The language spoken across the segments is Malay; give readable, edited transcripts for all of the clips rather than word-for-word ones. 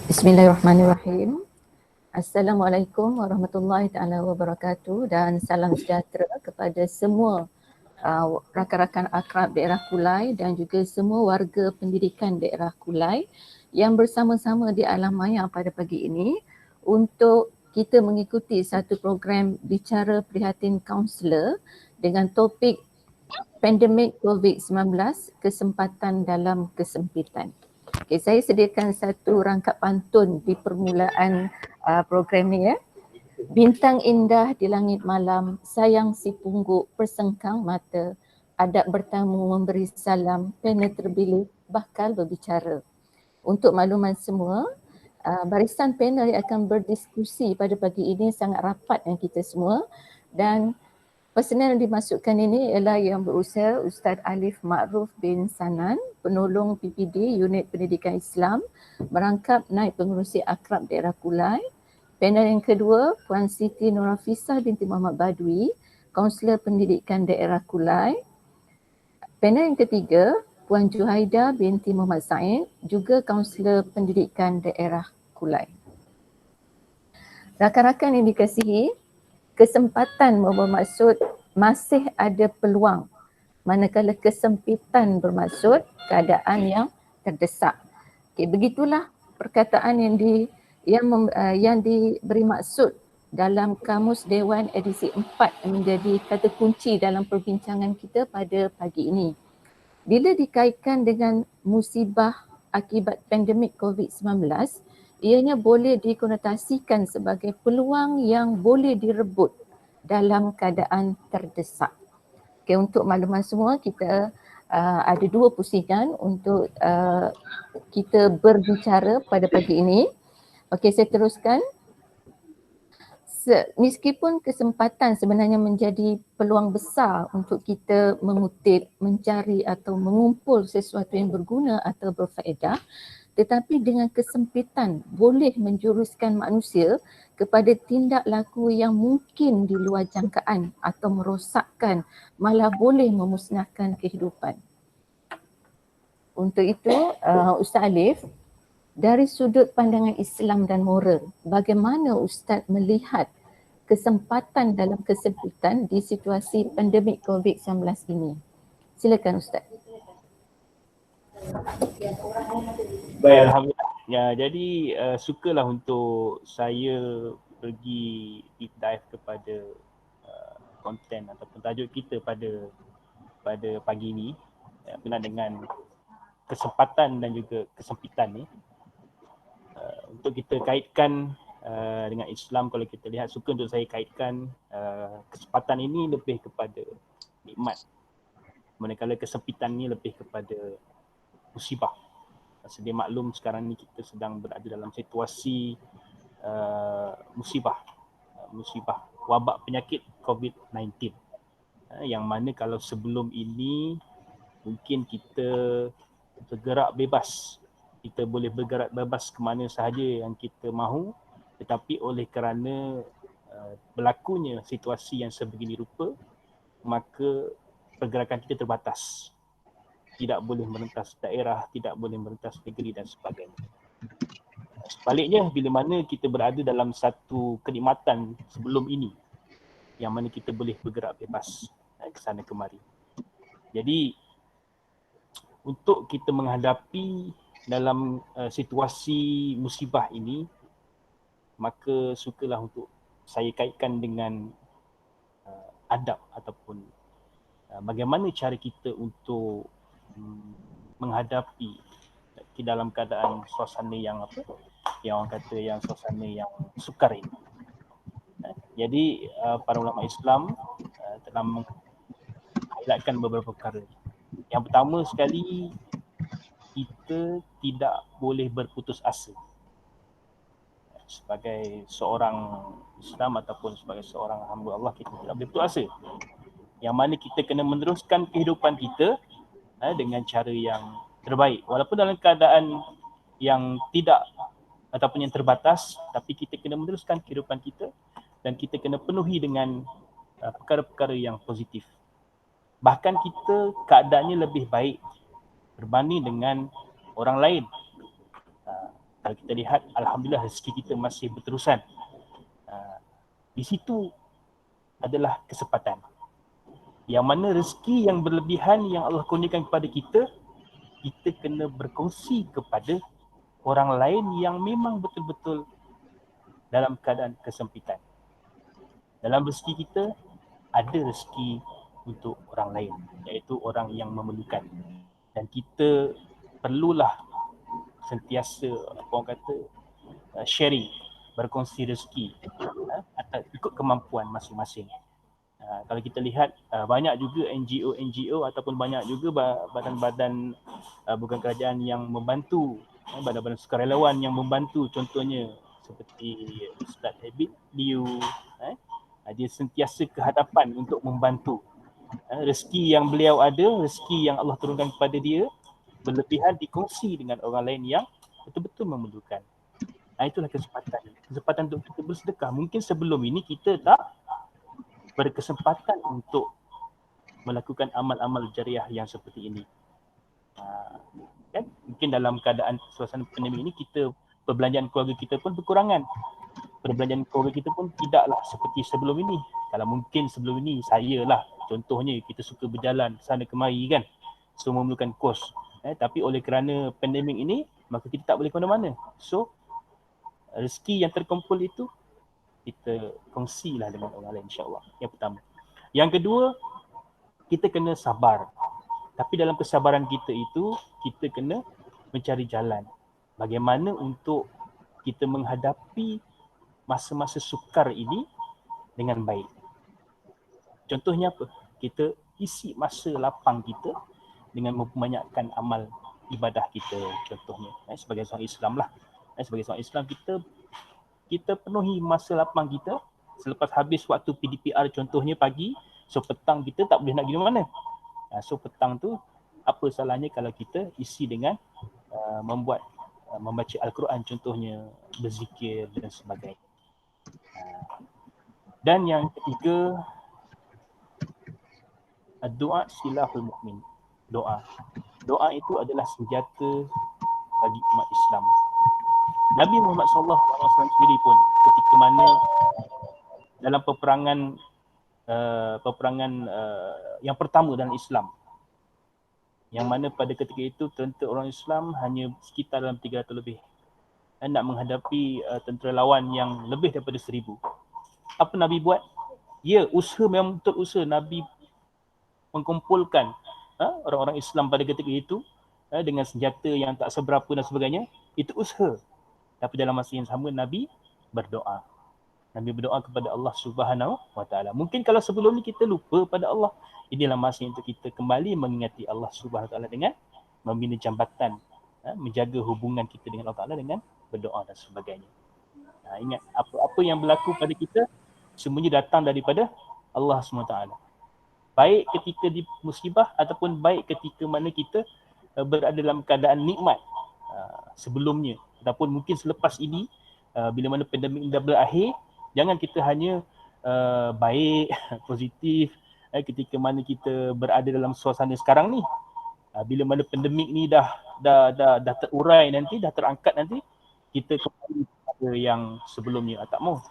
Bismillahirrahmanirrahim. Assalamualaikum warahmatullahi taala wabarakatuh dan salam sejahtera kepada semua rakan-rakan akrab daerah Kulai dan juga semua warga pendidikan daerah Kulai yang bersama-sama di alam maya pada pagi ini untuk kita mengikuti satu program bicara prihatin kaunselor dengan topik pandemik COVID-19, kesempatan dalam kesempitan. Okay, saya sediakan satu rangkap pantun di permulaan program ni ya. Bintang indah di langit malam, sayang si pungguk persengkang mata, adab bertamu memberi salam, panel terpilih bakal berbicara. Untuk makluman semua, barisan panel yang akan berdiskusi pada pagi ini sangat rapat dengan kita semua dan personel yang dimasukkan ini ialah yang berusia Ustaz Alif Ma'ruf bin Sanan, penolong PPD Unit Pendidikan Islam, merangkap Naib Pengerusi Akrab Daerah Kulai. Panel yang kedua, Puan Siti Nurafisah binti Muhammad Badui, Kaunselor Pendidikan Daerah Kulai. Panel yang ketiga, Puan Juhaida binti Muhammad Said, juga Kaunselor Pendidikan Daerah Kulai. Rakan-rakan yang dikasihi, kesempatan bermaksud masih ada peluang, manakala kesempitan bermaksud keadaan yang terdesak. Okay, begitulah perkataan yang diberi maksud dalam Kamus Dewan edisi 4 yang menjadi kata kunci dalam perbincangan kita pada pagi ini. Bila dikaitkan dengan musibah akibat pandemik COVID-19, ianya boleh dikonotasikan sebagai peluang yang boleh direbut dalam keadaan terdesak. Okay, untuk makluman semua, kita ada dua pusingan untuk kita berbicara pada pagi ini. Okey, saya teruskan. Meskipun kesempatan sebenarnya menjadi peluang besar untuk kita mengutip, mencari atau mengumpul sesuatu yang berguna atau berfaedah, tetapi dengan kesempitan boleh menjuruskan manusia kepada tindak laku yang mungkin di luar jangkaan atau merosakkan, malah boleh memusnahkan kehidupan. Untuk itu, Ustaz Alif, dari sudut pandangan Islam dan moral, bagaimana Ustaz melihat kesempatan dalam kesempitan di situasi pandemik COVID-19 ini? Silakan Ustaz. Baik, alhamdulillah. Ya, jadi sukalah untuk saya pergi deep dive kepada konten ataupun tajuk kita pada pagi ini berkenaan dengan kesempatan dan juga kesempitan ni. Untuk kita kaitkan dengan Islam, kalau kita lihat, suka untuk saya kaitkan kesempatan ini lebih kepada nikmat, manakala kesempitan ni lebih kepada musibah. Sedia maklum sekarang ni kita sedang berada dalam situasi musibah wabak penyakit COVID-19, yang mana kalau sebelum ini mungkin kita bergerak bebas, kita boleh bergerak bebas ke mana sahaja yang kita mahu, tetapi oleh kerana berlakunya situasi yang sebegini rupa, maka pergerakan kita terbatas. Tidak boleh merentas daerah, tidak boleh merentas negeri dan sebagainya. Sebaliknya, bila mana kita berada dalam satu kenikmatan sebelum ini, yang mana kita boleh bergerak bebas ke sana kemari. Jadi, untuk kita menghadapi dalam situasi musibah ini, maka sukalah untuk saya kaitkan dengan adab ataupun bagaimana cara kita untuk menghadapi di dalam keadaan suasana yang yang orang kata yang suasana yang sukar ini. Jadi para ulama Islam telah menghighlightkan beberapa perkara. Yang pertama sekali, kita tidak boleh berputus asa. Sebagai seorang Islam ataupun sebagai seorang hamba Allah, kita tidak boleh putus asa. Yang mana kita kena meneruskan kehidupan kita dengan cara yang terbaik. Walaupun dalam keadaan yang tidak ataupun yang terbatas, tapi kita kena meneruskan kehidupan kita dan kita kena penuhi dengan perkara-perkara yang positif. Bahkan kita keadaannya lebih baik berbanding dengan orang lain. Kalau kita lihat, alhamdulillah rezeki kita masih berterusan. Di situ adalah kesempatan. Yang mana rezeki yang berlebihan yang Allah kurniakan kepada kita, kita kena berkongsi kepada orang lain yang memang betul-betul dalam keadaan kesempitan. Dalam rezeki kita, ada rezeki untuk orang lain, iaitu orang yang memerlukan. Dan kita perlulah sentiasa, apa orang kata, sharing, berkongsi rezeki atau ikut kemampuan masing-masing. Kalau kita lihat, banyak juga NGO ataupun banyak juga badan-badan bukan kerajaan yang membantu, badan-badan sukarelawan yang membantu, contohnya seperti Ustaz Habib Liu, dia sentiasa ke hadapan untuk membantu. Rezeki yang beliau ada, rezeki yang Allah turunkan kepada dia, berlebihan dikongsi dengan orang lain yang betul-betul memerlukan. Itulah kesempatan untuk kita bersedekah. Mungkin sebelum ini kita tak berkesempatan untuk melakukan amal-amal jariah yang seperti ini. Kan? Mungkin dalam keadaan suasana pandemik ini, kita perbelanjaan keluarga kita pun berkurangan. Perbelanjaan keluarga kita pun tidaklah seperti sebelum ini. Kalau mungkin sebelum ini, saya lah contohnya, kita suka berjalan sana kemari kan, semua memerlukan kos. Tapi oleh kerana pandemik ini, maka kita tak boleh ke mana-mana. So, rezeki yang terkumpul itu kita kongsilah dengan orang lain, insya-Allah. Yang pertama. Yang kedua, kita kena sabar. Tapi dalam kesabaran kita itu, kita kena mencari jalan bagaimana untuk kita menghadapi masa-masa sukar ini dengan baik. Contohnya apa? Kita isi masa lapang kita dengan membanyakkan amal ibadah kita, contohnya. Sebagai seorang Islam lah. Sebagai seorang Islam, kita penuhi masa lapang kita selepas habis waktu PDPR, contohnya pagi, so petang kita tak boleh nak pergi mana. So petang tu, apa salahnya kalau kita isi dengan membaca Al-Quran, contohnya berzikir dan sebagainya. Dan yang ketiga, doa silahul mukmin. Doa itu adalah senjata bagi umat Islam. Nabi Muhammad SAW sendiri pun ketika mana dalam peperangan yang pertama dalam Islam, yang mana pada ketika itu tentera orang Islam hanya sekitar dalam 300 lebih, nak menghadapi tentera lawan yang lebih daripada 1000. Apa Nabi buat? Ya, usaha memang betul usaha. Nabi mengumpulkan orang-orang Islam pada ketika itu dengan senjata yang tak seberapa dan sebagainya. Itu usaha. Tapi dalam masa yang sama, Nabi berdoa. Nabi berdoa kepada Allah Subhanahu Wa Taala. Mungkin kalau sebelum ni kita lupa pada Allah, inilah masa untuk kita kembali mengingati Allah Subhanahu Wa Taala dengan membina jambatan, menjaga hubungan kita dengan Allah Taala dengan berdoa dan sebagainya. Ingat, apa-apa yang berlaku pada kita semuanya datang daripada Allah SWT. Baik ketika di musibah ataupun baik ketika mana kita berada dalam keadaan nikmat sebelumnya ataupun mungkin selepas ini, bila mana pandemik ini dah berakhir, jangan kita hanya baik, positif ketika mana kita berada dalam suasana sekarang ni. Bila mana pandemik ni dah terurai nanti, dah terangkat nanti, kita kembali kepada yang sebelumnya. Tak mau.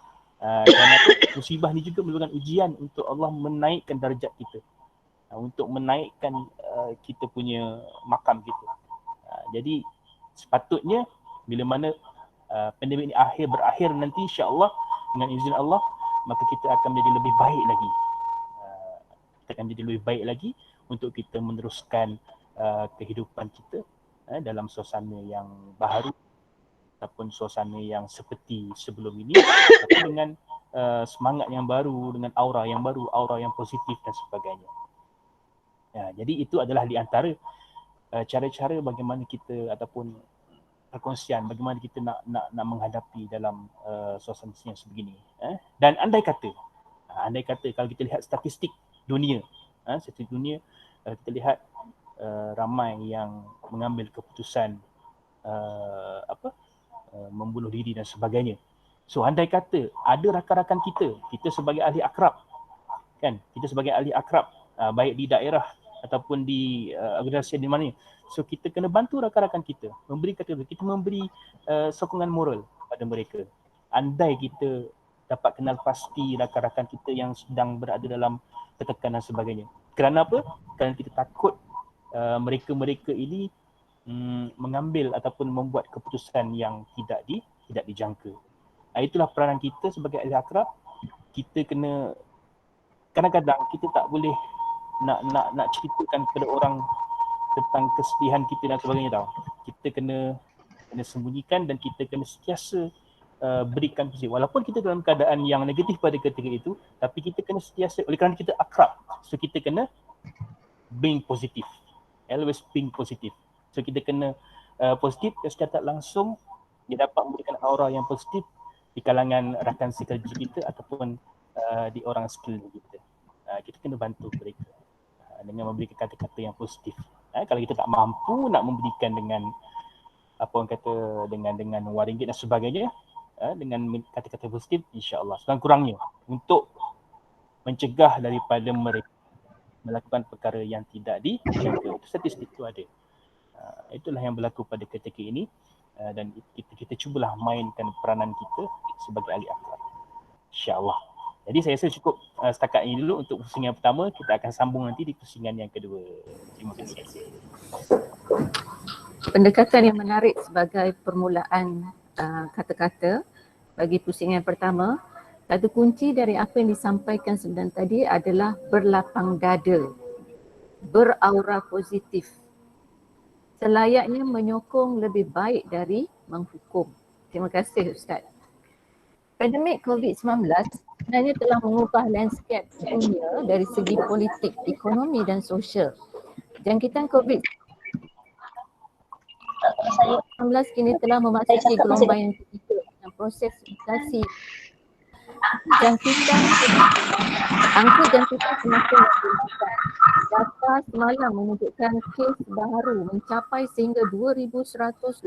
Kerana musibah ni juga merupakan ujian untuk Allah menaikkan darjat kita, untuk menaikkan kita punya makam kita. Jadi sepatutnya bila mana pandemik ni berakhir nanti, insya-Allah dengan izin Allah, maka kita akan menjadi lebih baik lagi. Kita akan menjadi lebih baik lagi untuk kita meneruskan kehidupan kita dalam suasana yang baharu ataupun suasana yang seperti sebelum ini, tapi dengan semangat yang baru, dengan aura yang baru, aura yang positif dan sebagainya. Jadi itu adalah di antara cara-cara bagaimana kita ataupun perkongsian bagaimana kita nak menghadapi dalam suasana yang sebegini. Dan andai kata kalau kita lihat statistik dunia, statistik dunia, kita lihat ramai yang mengambil keputusan membunuh diri dan sebagainya. So andai kata ada rakan-rakan kita sebagai ahli akrab, kan, kita sebagai ahli akrab, baik di daerah ataupun di organisasi di mana. So kita kena bantu rakan-rakan kita, kita memberi sokongan moral kepada mereka. Andai kita dapat kenal pasti rakan-rakan kita yang sedang berada dalam tekanan dan sebagainya. Kerana apa? Kerana kita takut mereka-mereka ini mengambil ataupun membuat keputusan yang tidak dijangka. Itulah peranan kita sebagai ahli akrab. Kita kena, kadang-kadang kita tak boleh nak ceritakan kepada orang tentang kesedihan kita dan sebagainya tau. Kita kena sembunyikan dan kita kena sentiasa berikan positif. Walaupun kita dalam keadaan yang negatif pada ketika itu, tapi kita kena sentiasa, oleh kerana kita akrab, so kita kena being positif. Always being positif. So kita kena positif dan secara langsung dia dapat memberikan aura yang positif di kalangan rakan sekerja kita ataupun di orang sekeliling kita. Kita kena bantu mereka dengan memberikan kata-kata yang positif. Kalau kita tak mampu nak memberikan dengan apa orang kata dengan wang ringgit dan sebagainya, dengan kata-kata positif, insya-Allah sekurang-kurangnya untuk mencegah daripada mereka melakukan perkara yang tidak dijangka. Itu statistik tu ada. Itulah yang berlaku pada ketika ini, dan kita cubalah mainkan peranan kita sebagai ahli akhlak, insya-Allah. Jadi saya rasa cukup setakat ini dulu untuk pusingan pertama. Kita akan sambung nanti di pusingan yang kedua. Terima kasih. Pendekatan yang menarik sebagai permulaan kata-kata bagi pusingan pertama. Kata kunci dari apa yang disampaikan sebenarnya tadi adalah berlapang dada, beraura positif. Selayaknya menyokong lebih baik dari menghukum. Terima kasih Ustaz. Pandemik COVID-19 sebenarnya telah mengubah landscape dunia dari segi politik, ekonomi dan sosial. Jangkitan COVID-19 kini telah memasuki gelombang yang ketiga dan proses mutasi. Angka jangkitan semakin meningkat. Data semalam menunjukkan kes baru mencapai sehingga 2,188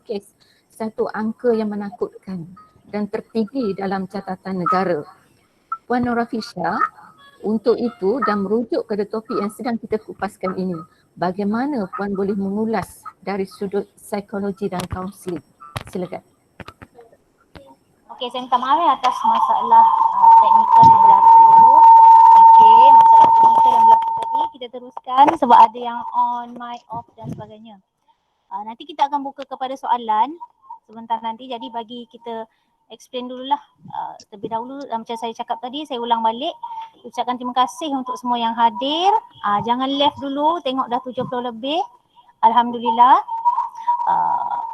kes, satu angka yang menakutkan dan tertinggi dalam catatan negara. Puan Norafisha, untuk itu dan merujuk kepada topik yang sedang kita kupaskan ini, bagaimana Puan boleh mengulas dari sudut psikologi dan kaunseling? Silakan. Okey, saya minta maaf atas masalah teknikal yang berlaku. Okey, masalah teknikal yang berlaku tadi kita teruskan sebab ada yang on, mic off dan sebagainya. Nanti kita akan buka kepada soalan sebentar nanti, jadi bagi kita explain dululah terlebih dahulu. Macam saya cakap tadi, saya ulang balik, ucapkan terima kasih untuk semua yang hadir. Jangan left dulu, tengok dah 70 lebih. Alhamdulillah.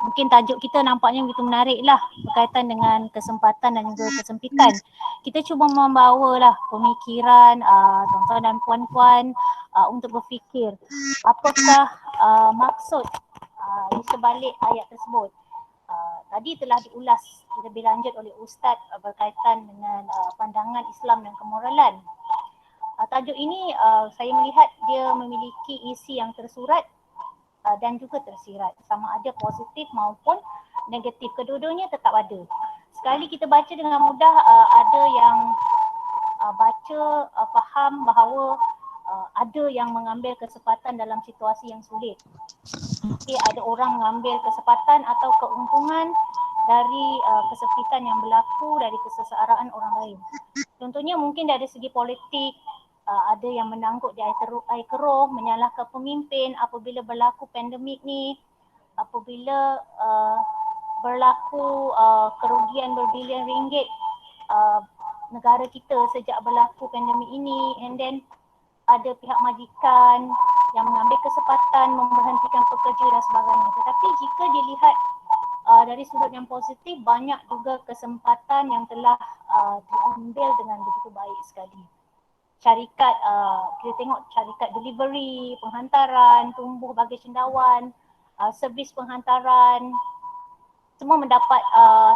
Mungkin tajuk kita nampaknya begitu menarik lah berkaitan dengan kesempatan dan juga kesempitan. Kita cuba membawalah pemikiran tuan-tuan dan puan-puan untuk berfikir apakah maksud di sebalik ayat tersebut. Tadi telah diulas lebih lanjut oleh Ustaz berkaitan dengan pandangan Islam dan kemoralan. Tajuk ini saya melihat dia memiliki isi yang tersurat dan juga tersirat, sama ada positif maupun negatif, kedua-duanya tetap ada. Sekali kita baca dengan mudah, ada yang baca faham bahawa ada yang mengambil kesempatan dalam situasi yang sulit. Okay, ada orang mengambil kesempatan atau keuntungan dari kesempitan yang berlaku, dari kesengsaraan orang lain. Contohnya mungkin dari segi politik, ada yang menangguk di air keruh, menyalahkan pemimpin apabila berlaku pandemik ni, apabila berlaku kerugian berbilion ringgit negara kita sejak berlaku pandemik ini, and then ada pihak majikan yang mengambil kesempatan memberhentikan pekerja dan sebagainya. Tetapi jika dilihat dari sudut yang positif, banyak juga kesempatan yang telah diambil dengan begitu baik sekali. Syarikat, kita tengok syarikat delivery, penghantaran, tumbuh bagi cendawan, servis penghantaran, semua mendapat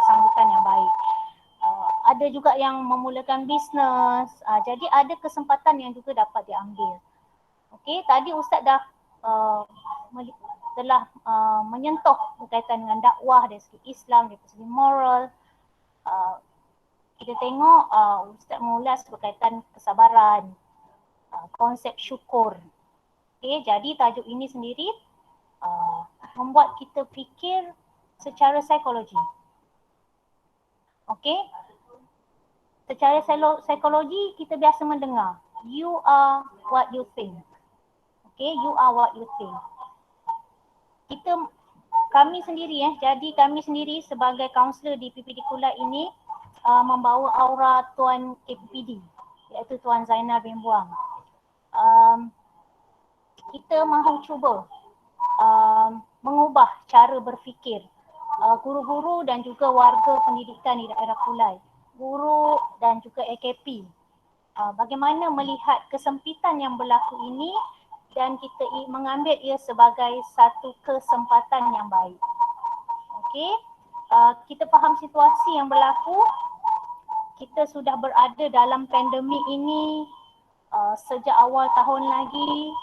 sambutan yang baik. Ada juga yang memulakan bisnes, jadi ada kesempatan yang juga dapat diambil. Okey, tadi Ustaz dah telah menyentuh berkaitan dengan dakwah dari segi Islam, dari segi moral. Kita tengok Ustaz mengulas berkaitan kesabaran, konsep syukur. Okey, jadi tajuk ini sendiri membuat kita fikir secara psikologi. Okey. Secara psikologi kita biasa mendengar you are what you think. Okay, you are what you think. Kami sendiri kami sendiri sebagai kaunselor di PPD Kulai ini membawa aura Tuan KPPD iaitu Tuan Zainal bin Buang. Kita mahu cuba mengubah cara berfikir guru-guru dan juga warga pendidikan di daerah Kulai, guru dan juga AKP. Bagaimana melihat kesempitan yang berlaku ini dan kita mengambil ia sebagai satu kesempatan yang baik. Okey, kita faham situasi yang berlaku. Kita sudah berada dalam pandemik ini sejak awal tahun lagi.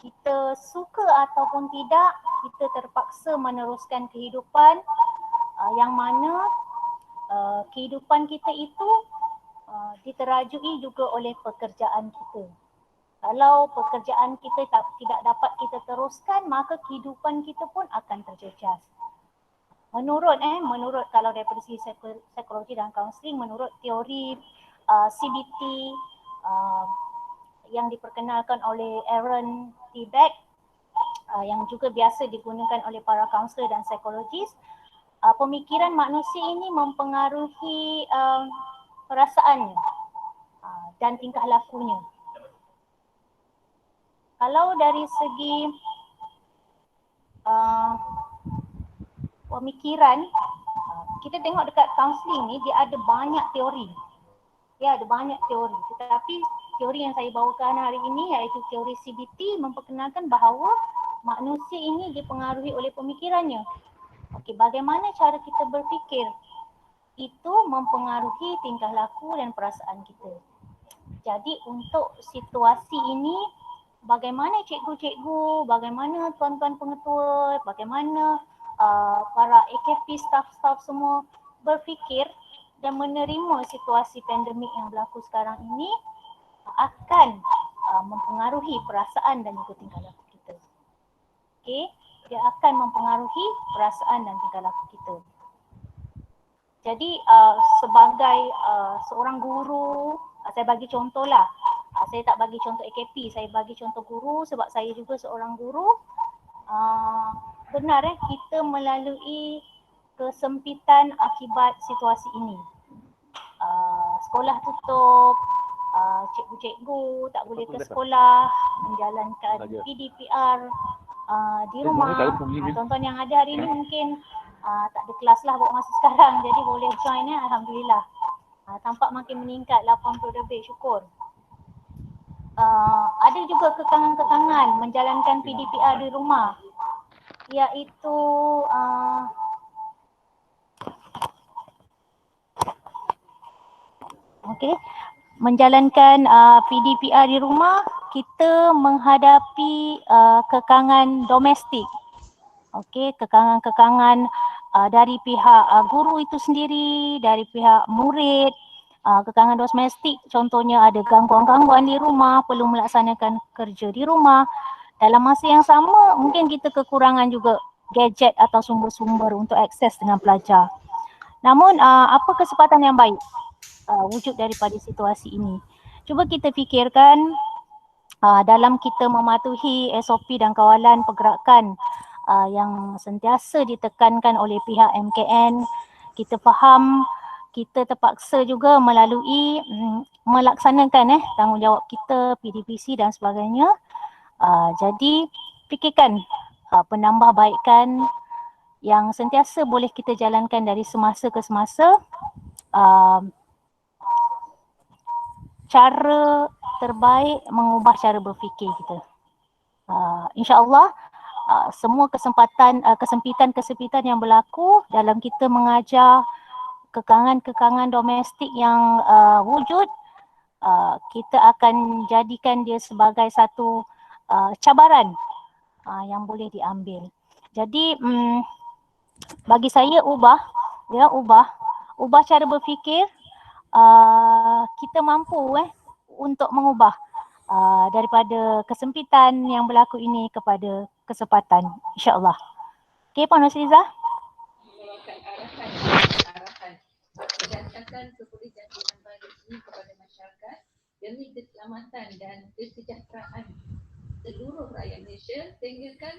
Kita suka ataupun tidak, kita terpaksa meneruskan kehidupan yang mana kehidupan kita itu diterajui juga oleh pekerjaan kita. Kalau pekerjaan kita tidak dapat kita teruskan, maka kehidupan kita pun akan terjejas. Menurut kalau daripada segi psikologi dan kaunseling, menurut teori CBT yang diperkenalkan oleh Aaron T. Beck, yang juga biasa digunakan oleh para kaunselor dan psikologis, pemikiran manusia ini mempengaruhi perasaannya dan tingkah lakunya. Kalau dari segi pemikiran, kita tengok dekat kaunseling ni dia ada banyak teori. Dia ada banyak teori. Tetapi teori yang saya bawakan hari ini iaitu teori CBT memperkenalkan bahawa manusia ini dipengaruhi oleh pemikirannya. Okey, bagaimana cara kita berfikir? Itu mempengaruhi tingkah laku dan perasaan kita. Jadi untuk situasi ini, bagaimana cikgu-cikgu, bagaimana tuan-tuan pengetua, bagaimana para AKP staff-staff semua berfikir dan menerima situasi pandemik yang berlaku sekarang ini akan mempengaruhi perasaan dan juga tingkah laku kita. Okey, dia akan mempengaruhi perasaan dan tingkah laku kita. Jadi sebagai seorang guru, saya bagi contohlah. Saya tak bagi contoh AKP, saya bagi contoh guru sebab saya juga seorang guru. Benar kita melalui kesempitan akibat situasi ini. Sekolah tutup, cikgu-cikgu tak boleh ke sekolah, menjalankan PDPR di rumah. Tuan-tuan yang ada hari ini mungkin tak ada kelas lah buat masa sekarang, jadi boleh join Alhamdulillah. Tampak makin meningkat 80 lebih, syukur. Ada juga kekangan-kekangan menjalankan PDPR di rumah, iaitu menjalankan PDPR di rumah, kita menghadapi kekangan domestik. Okey, kekangan-kekangan dari pihak guru itu sendiri, dari pihak murid. Kekangan domestik contohnya ada gangguan-gangguan di rumah, perlu melaksanakan kerja di rumah. Dalam masa yang sama mungkin kita kekurangan juga gadget atau sumber-sumber untuk akses dengan pelajar. Namun apa kesempatan yang baik wujud daripada situasi ini? Cuba kita fikirkan dalam kita mematuhi SOP dan kawalan pergerakan yang sentiasa ditekankan oleh pihak MKN, kita faham kita terpaksa juga melalui melaksanakan tanggungjawab kita, PDPC dan sebagainya. Jadi fikirkan penambahbaikan yang sentiasa boleh kita jalankan dari semasa ke semasa. Cara terbaik mengubah cara berfikir kita. InsyaAllah semua kesempitan yang berlaku dalam kita mengajar, kekangan-kekangan domestik yang wujud, kita akan jadikan dia sebagai satu cabaran yang boleh diambil. Jadi bagi saya ubah cara berfikir. Kita mampu untuk mengubah daripada kesempitan yang berlaku ini kepada kesempatan, insya-Allah. Okey, Puan Nurhalizah? Arahan berdasarkan keperluan virus ini kepada masyarakat demi keselamatan dan kesejahteraan seluruh rakyat Malaysia, sehingga kan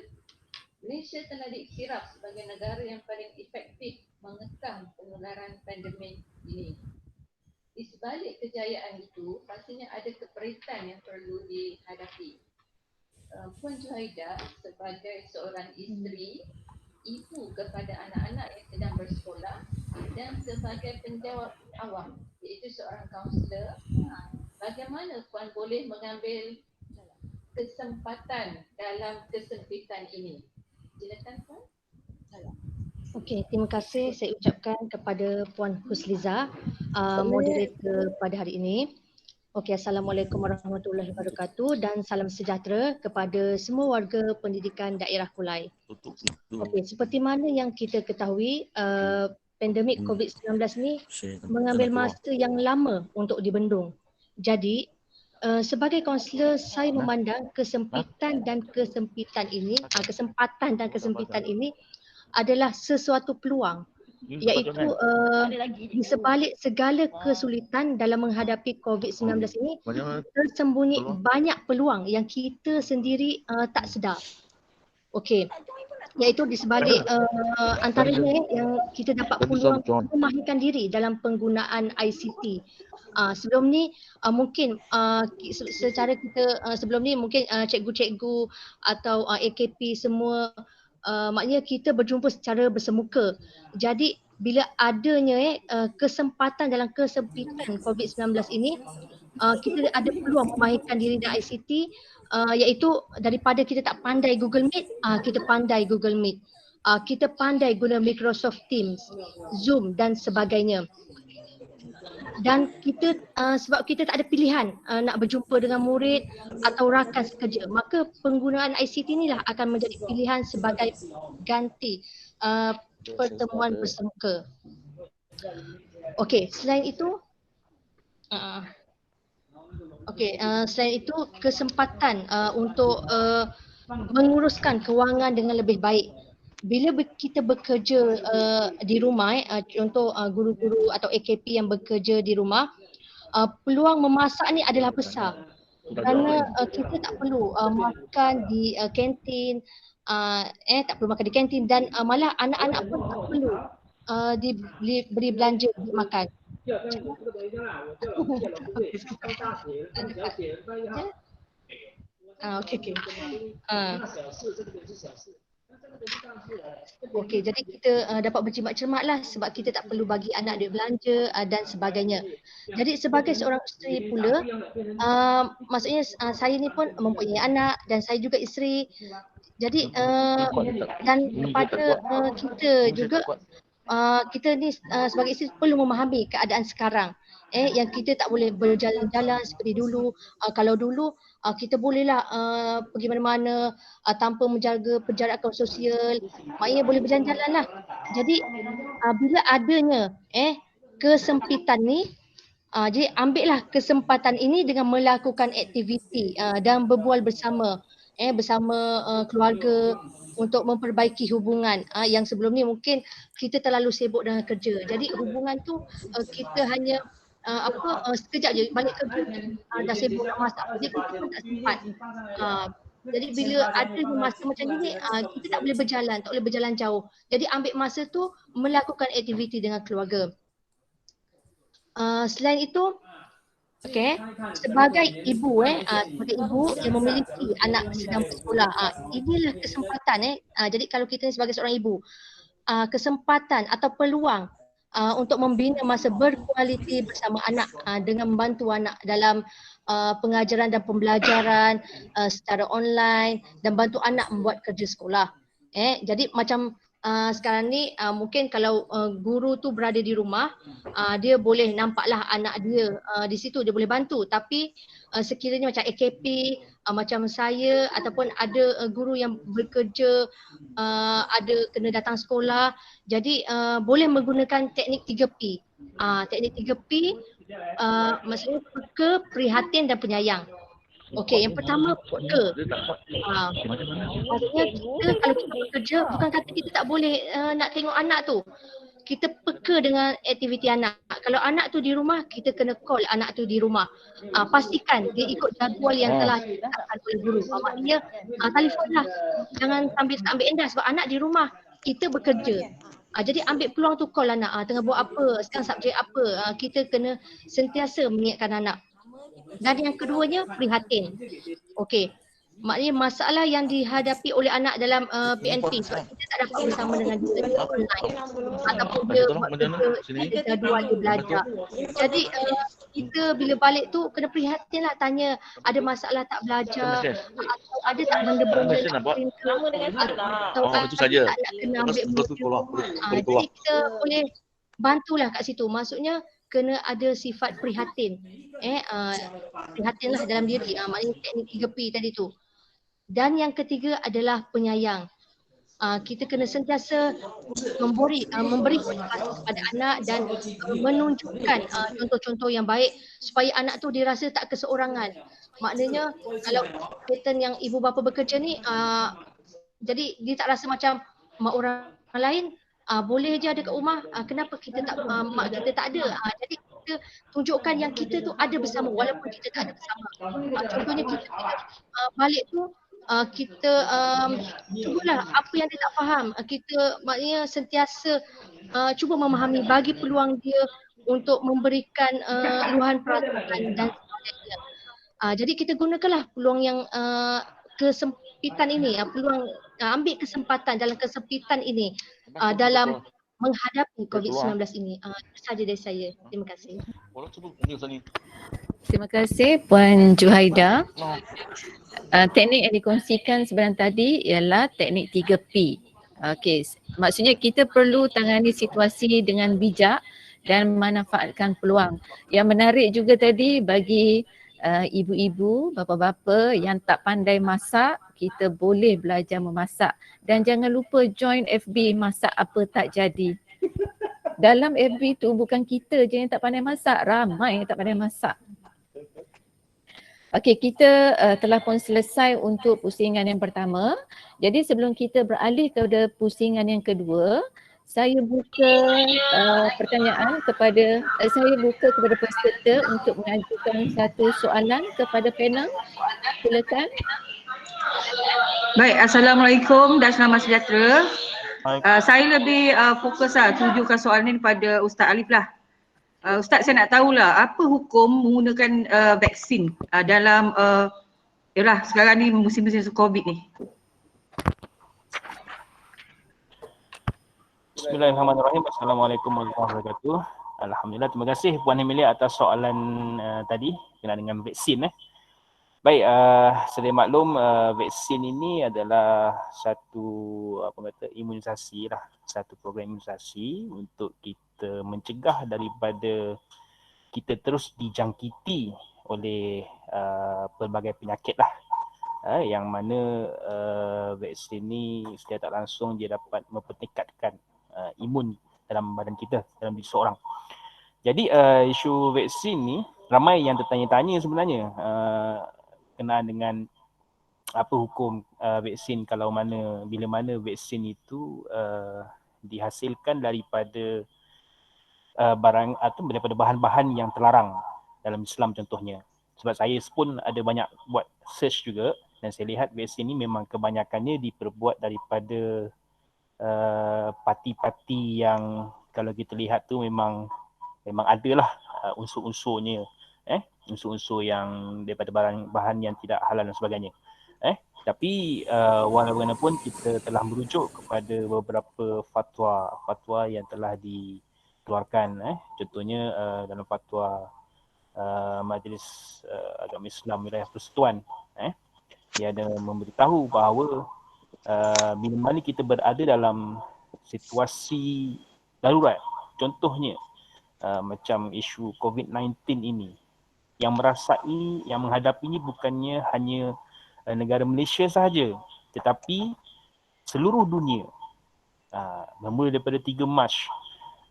Malaysia telah diiktiraf sebagai negara yang paling efektif mengekang penularan pandemik ini. Di sebalik kejayaan itu, pastinya ada keperitan yang perlu dihadapi. Puan Juhaida sebagai seorang isteri, ibu kepada anak-anak yang sedang bersekolah dan sebagai penjawat awam, iaitu seorang kaunselor, bagaimana Puan boleh mengambil kesempatan dalam kesempitan ini? Silakan Puan. Okey, terima kasih saya ucapkan kepada Puan Husliza, moderator pada hari ini. Okey, Assalamualaikum warahmatullahi wabarakatuh dan salam sejahtera kepada semua warga pendidikan daerah Kulai. Okey, seperti mana yang kita ketahui, pandemik COVID-19 ni mengambil masa yang lama untuk dibendung. Jadi, sebagai kaunselor, saya memandang kesempatan dan kesempitan ini, kesempatan dan kesempitan ini adalah sesuatu peluang, iaitu di sebalik segala kesulitan dalam menghadapi COVID-19 ini tersembunyi banyak peluang yang kita sendiri tak sedar. Okey, iaitu di sebalik antaranya yang kita dapat peluang memahirkan diri dalam penggunaan ICT. Sebelum ni mungkin secara kita sebelum ni mungkin cikgu-cikgu atau AKP semua maknanya kita berjumpa secara bersemuka. Jadi bila adanya kesempatan dalam kesempitan COVID-19 ini, kita ada peluang memahirkan diri dengan ICT, iaitu daripada kita tak pandai Google Meet, kita pandai Google Meet. Kita pandai guna Microsoft Teams, Zoom dan sebagainya. Dan kita sebab kita tak ada pilihan nak berjumpa dengan murid atau rakan sekerja, maka penggunaan ICT inilah akan menjadi pilihan sebagai ganti pertemuan bersemuka. Okey, selain itu selain itu kesempatan untuk menguruskan kewangan dengan lebih baik. Bila kita bekerja di rumah, contoh guru-guru atau AKP yang bekerja di rumah, peluang memasak ni adalah besar. Kerana kita tak perlu makan di kantin, tak perlu makan di kantin dan malah anak-anak pun tak perlu diberi belanja untuk makan. Okey, jadi kita dapat berjimat cermatlah sebab kita tak perlu bagi anak duit belanja dan sebagainya. Jadi sebagai seorang isteri pula, maksudnya saya ni pun mempunyai anak dan saya juga isteri. Jadi dan kepada kita juga, kita ni sebagai isteri perlu memahami keadaan sekarang. Yang kita tak boleh berjalan-jalan seperti dulu. Kalau dulu kita bolehlah pergi mana-mana tanpa menjaga penjarakan sosial, maknanya boleh berjalan-jalan lah. Jadi bila adanya kesempitan ni, jadi ambillah kesempatan ini dengan melakukan aktiviti dan berbual bersama bersama keluarga untuk memperbaiki hubungan yang sebelum ni mungkin kita terlalu sibuk dengan kerja. Jadi hubungan tu kita hanya sekejap je balik kerja dah sibuk nak masak, jadi kita pun tak sempat. Jadi bila ada masa macam ni, kita tak boleh berjalan jauh. Jadi ambil masa tu melakukan aktiviti dengan keluarga. Selain itu, sebagai ibu sebagai ibu yang memiliki anak sedang bersekolah, inilah kesempatan jadi kalau kita sebagai seorang ibu, kesempatan atau peluang untuk membina masa berkualiti bersama anak dengan membantu anak dalam pengajaran dan pembelajaran secara online dan bantu anak membuat kerja sekolah. Jadi macam sekarang ni mungkin kalau guru tu berada di rumah, dia boleh nampaklah anak dia di situ, dia boleh bantu. Tapi sekiranya macam AKP, macam saya ataupun ada guru yang bekerja, ada kena datang sekolah, jadi boleh menggunakan teknik 3P. Teknik 3P maksudnya peka, prihatin dan penyayang. Okey, yang pertama peka. Maksudnya kita kalau kita bekerja, bukan kata kita tak boleh nak tengok anak tu. Kita peka dengan aktiviti anak. Kalau anak tu di rumah, kita kena call anak tu di rumah. Pastikan dia ikut jadual yang telah ditetapkan oleh guru. Maknanya telefonlah. Jangan ambil endah sebab anak di rumah. Kita bekerja. Jadi ambil peluang tu call anak. Tengah buat apa, sekarang subjek apa. Kita kena sentiasa mengingatkan anak. Dan yang keduanya, prihatin. Okey. Maknanya masalah yang dihadapi oleh anak dalam PNP sebab kita tak dapat bersama dengan dia online ataupun dia buat kerja, ada jadual dia belajar. Jadi kita bila balik tu kena prihatin lah, tanya ada masalah tak belajar atau ada tak benda-benda atau itu saja. tak nak kena ambil modul. Jadi kita boleh bantulah kat situ. Maksudnya kena ada sifat prihatin. Prihatinlah dalam diri. Maknanya teknik 3P tadi tu. Dan yang ketiga adalah penyayang. Kita kena sentiasa memberi motivasi kepada anak dan menunjukkan contoh-contoh yang baik supaya anak tu dirasa tak keseorangan. Maknanya kalau pattern yang ibu bapa bekerja ni, jadi dia tak rasa macam mak orang lain boleh je ada kat rumah, kenapa kita tak mak kita tak ada. Jadi kita tunjukkan yang kita tu ada bersama walaupun kita tak ada bersama. Contohnya kita balik tu kita cubalah apa yang dia tak faham, kita maknanya sentiasa cuba memahami, bagi peluang dia untuk memberikan luahan perhatian dan sebagainya. Jadi kita gunakanlah peluang yang kesempitan ini, peluang ambil kesempatan dalam kesempitan ini dalam menghadapi COVID-19 ini. Itu saja dari saya. Terima kasih. Terima kasih Puan Juhaida. Teknik yang dikongsikan sebenarnya tadi ialah teknik 3P. Okey, maksudnya kita perlu tangani situasi dengan bijak dan manfaatkan peluang. Yang menarik juga tadi bagi ibu-ibu, bapa-bapa yang tak pandai masak, kita boleh belajar memasak. Dan jangan lupa join FB Masak Apa Tak Jadi. Dalam FB tu bukan kita je yang tak pandai masak, ramai yang tak pandai masak. Okey, kita telah pun selesai untuk pusingan yang pertama. Jadi sebelum kita beralih kepada pusingan yang kedua, saya buka pertanyaan kepada peserta untuk mengajukan satu soalan kepada panel. Silakan. Baik, Assalamualaikum dan selamat sejahtera. Saya lebih fokus tujukan soalan ini pada Ustaz Alif lah. Ustaz, saya nak tahulah apa hukum menggunakan vaksin dalam yalah sekarang ni musim-musim COVID ni. Bismillahirrahmanirrahim. Assalamualaikum warahmatullahi wabarakatuh. Alhamdulillah, terima kasih Puan Emilia atas soalan tadi berkenaan dengan vaksin. Baik, sedia maklum vaksin ini adalah satu imunisasi lah, satu program imunisasi untuk kita mencegah daripada kita terus dijangkiti oleh pelbagai penyakit lah. Yang mana vaksin ni secara tak langsung dia dapat mempertingkatkan imun dalam badan kita, dalam diri seorang. Jadi isu vaksin ni ramai yang tertanya-tanya sebenarnya kenaan dengan apa hukum vaksin bila mana vaksin itu dihasilkan daripada barang atau daripada bahan-bahan yang terlarang dalam Islam contohnya. Sebab saya pun ada banyak buat search juga dan saya lihat vaksin ni memang kebanyakannya diperbuat daripada parti-parti yang kalau kita lihat tu memang adalah unsur-unsurnya, unsur-unsur yang daripada bahan yang tidak halal dan sebagainya. Tapi walaupun kita telah merujuk kepada beberapa fatwa yang telah dikeluarkan, contohnya dalam fatwa Majlis Agama Islam Wilayah Persekutuan, dia ada memberitahu bahawa bila mana kita berada dalam situasi darurat, contohnya macam isu COVID-19 ini, yang menghadapi ini bukannya hanya negara Malaysia sahaja, tetapi seluruh dunia. Bermula daripada 3 Mac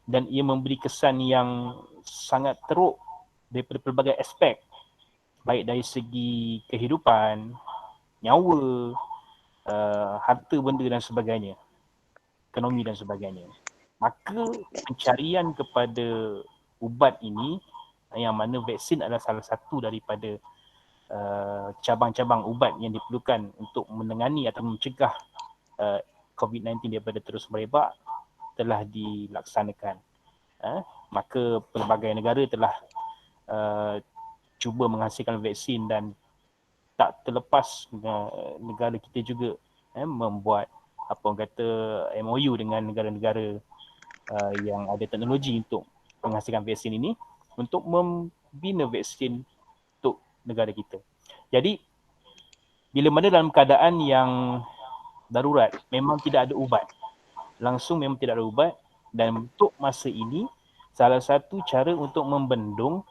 dan ia memberi kesan yang sangat teruk daripada pelbagai aspek. baik dari segi kehidupan, nyawa, harta benda dan sebagainya, ekonomi dan sebagainya. Maka pencarian kepada ubat ini, yang mana vaksin adalah salah satu daripada cabang-cabang ubat yang diperlukan untuk menangani atau mencegah COVID-19 daripada terus merebak, telah dilaksanakan. Maka pelbagai negara telah cuba menghasilkan vaksin, dan tak terlepas negara kita juga membuat apa orang kata MOU dengan negara-negara yang ada teknologi untuk menghasilkan vaksin ini untuk membina vaksin untuk negara kita. Jadi bila mana dalam keadaan yang darurat, memang tidak ada ubat. Langsung memang tidak ada ubat, dan untuk masa ini salah satu cara untuk membendung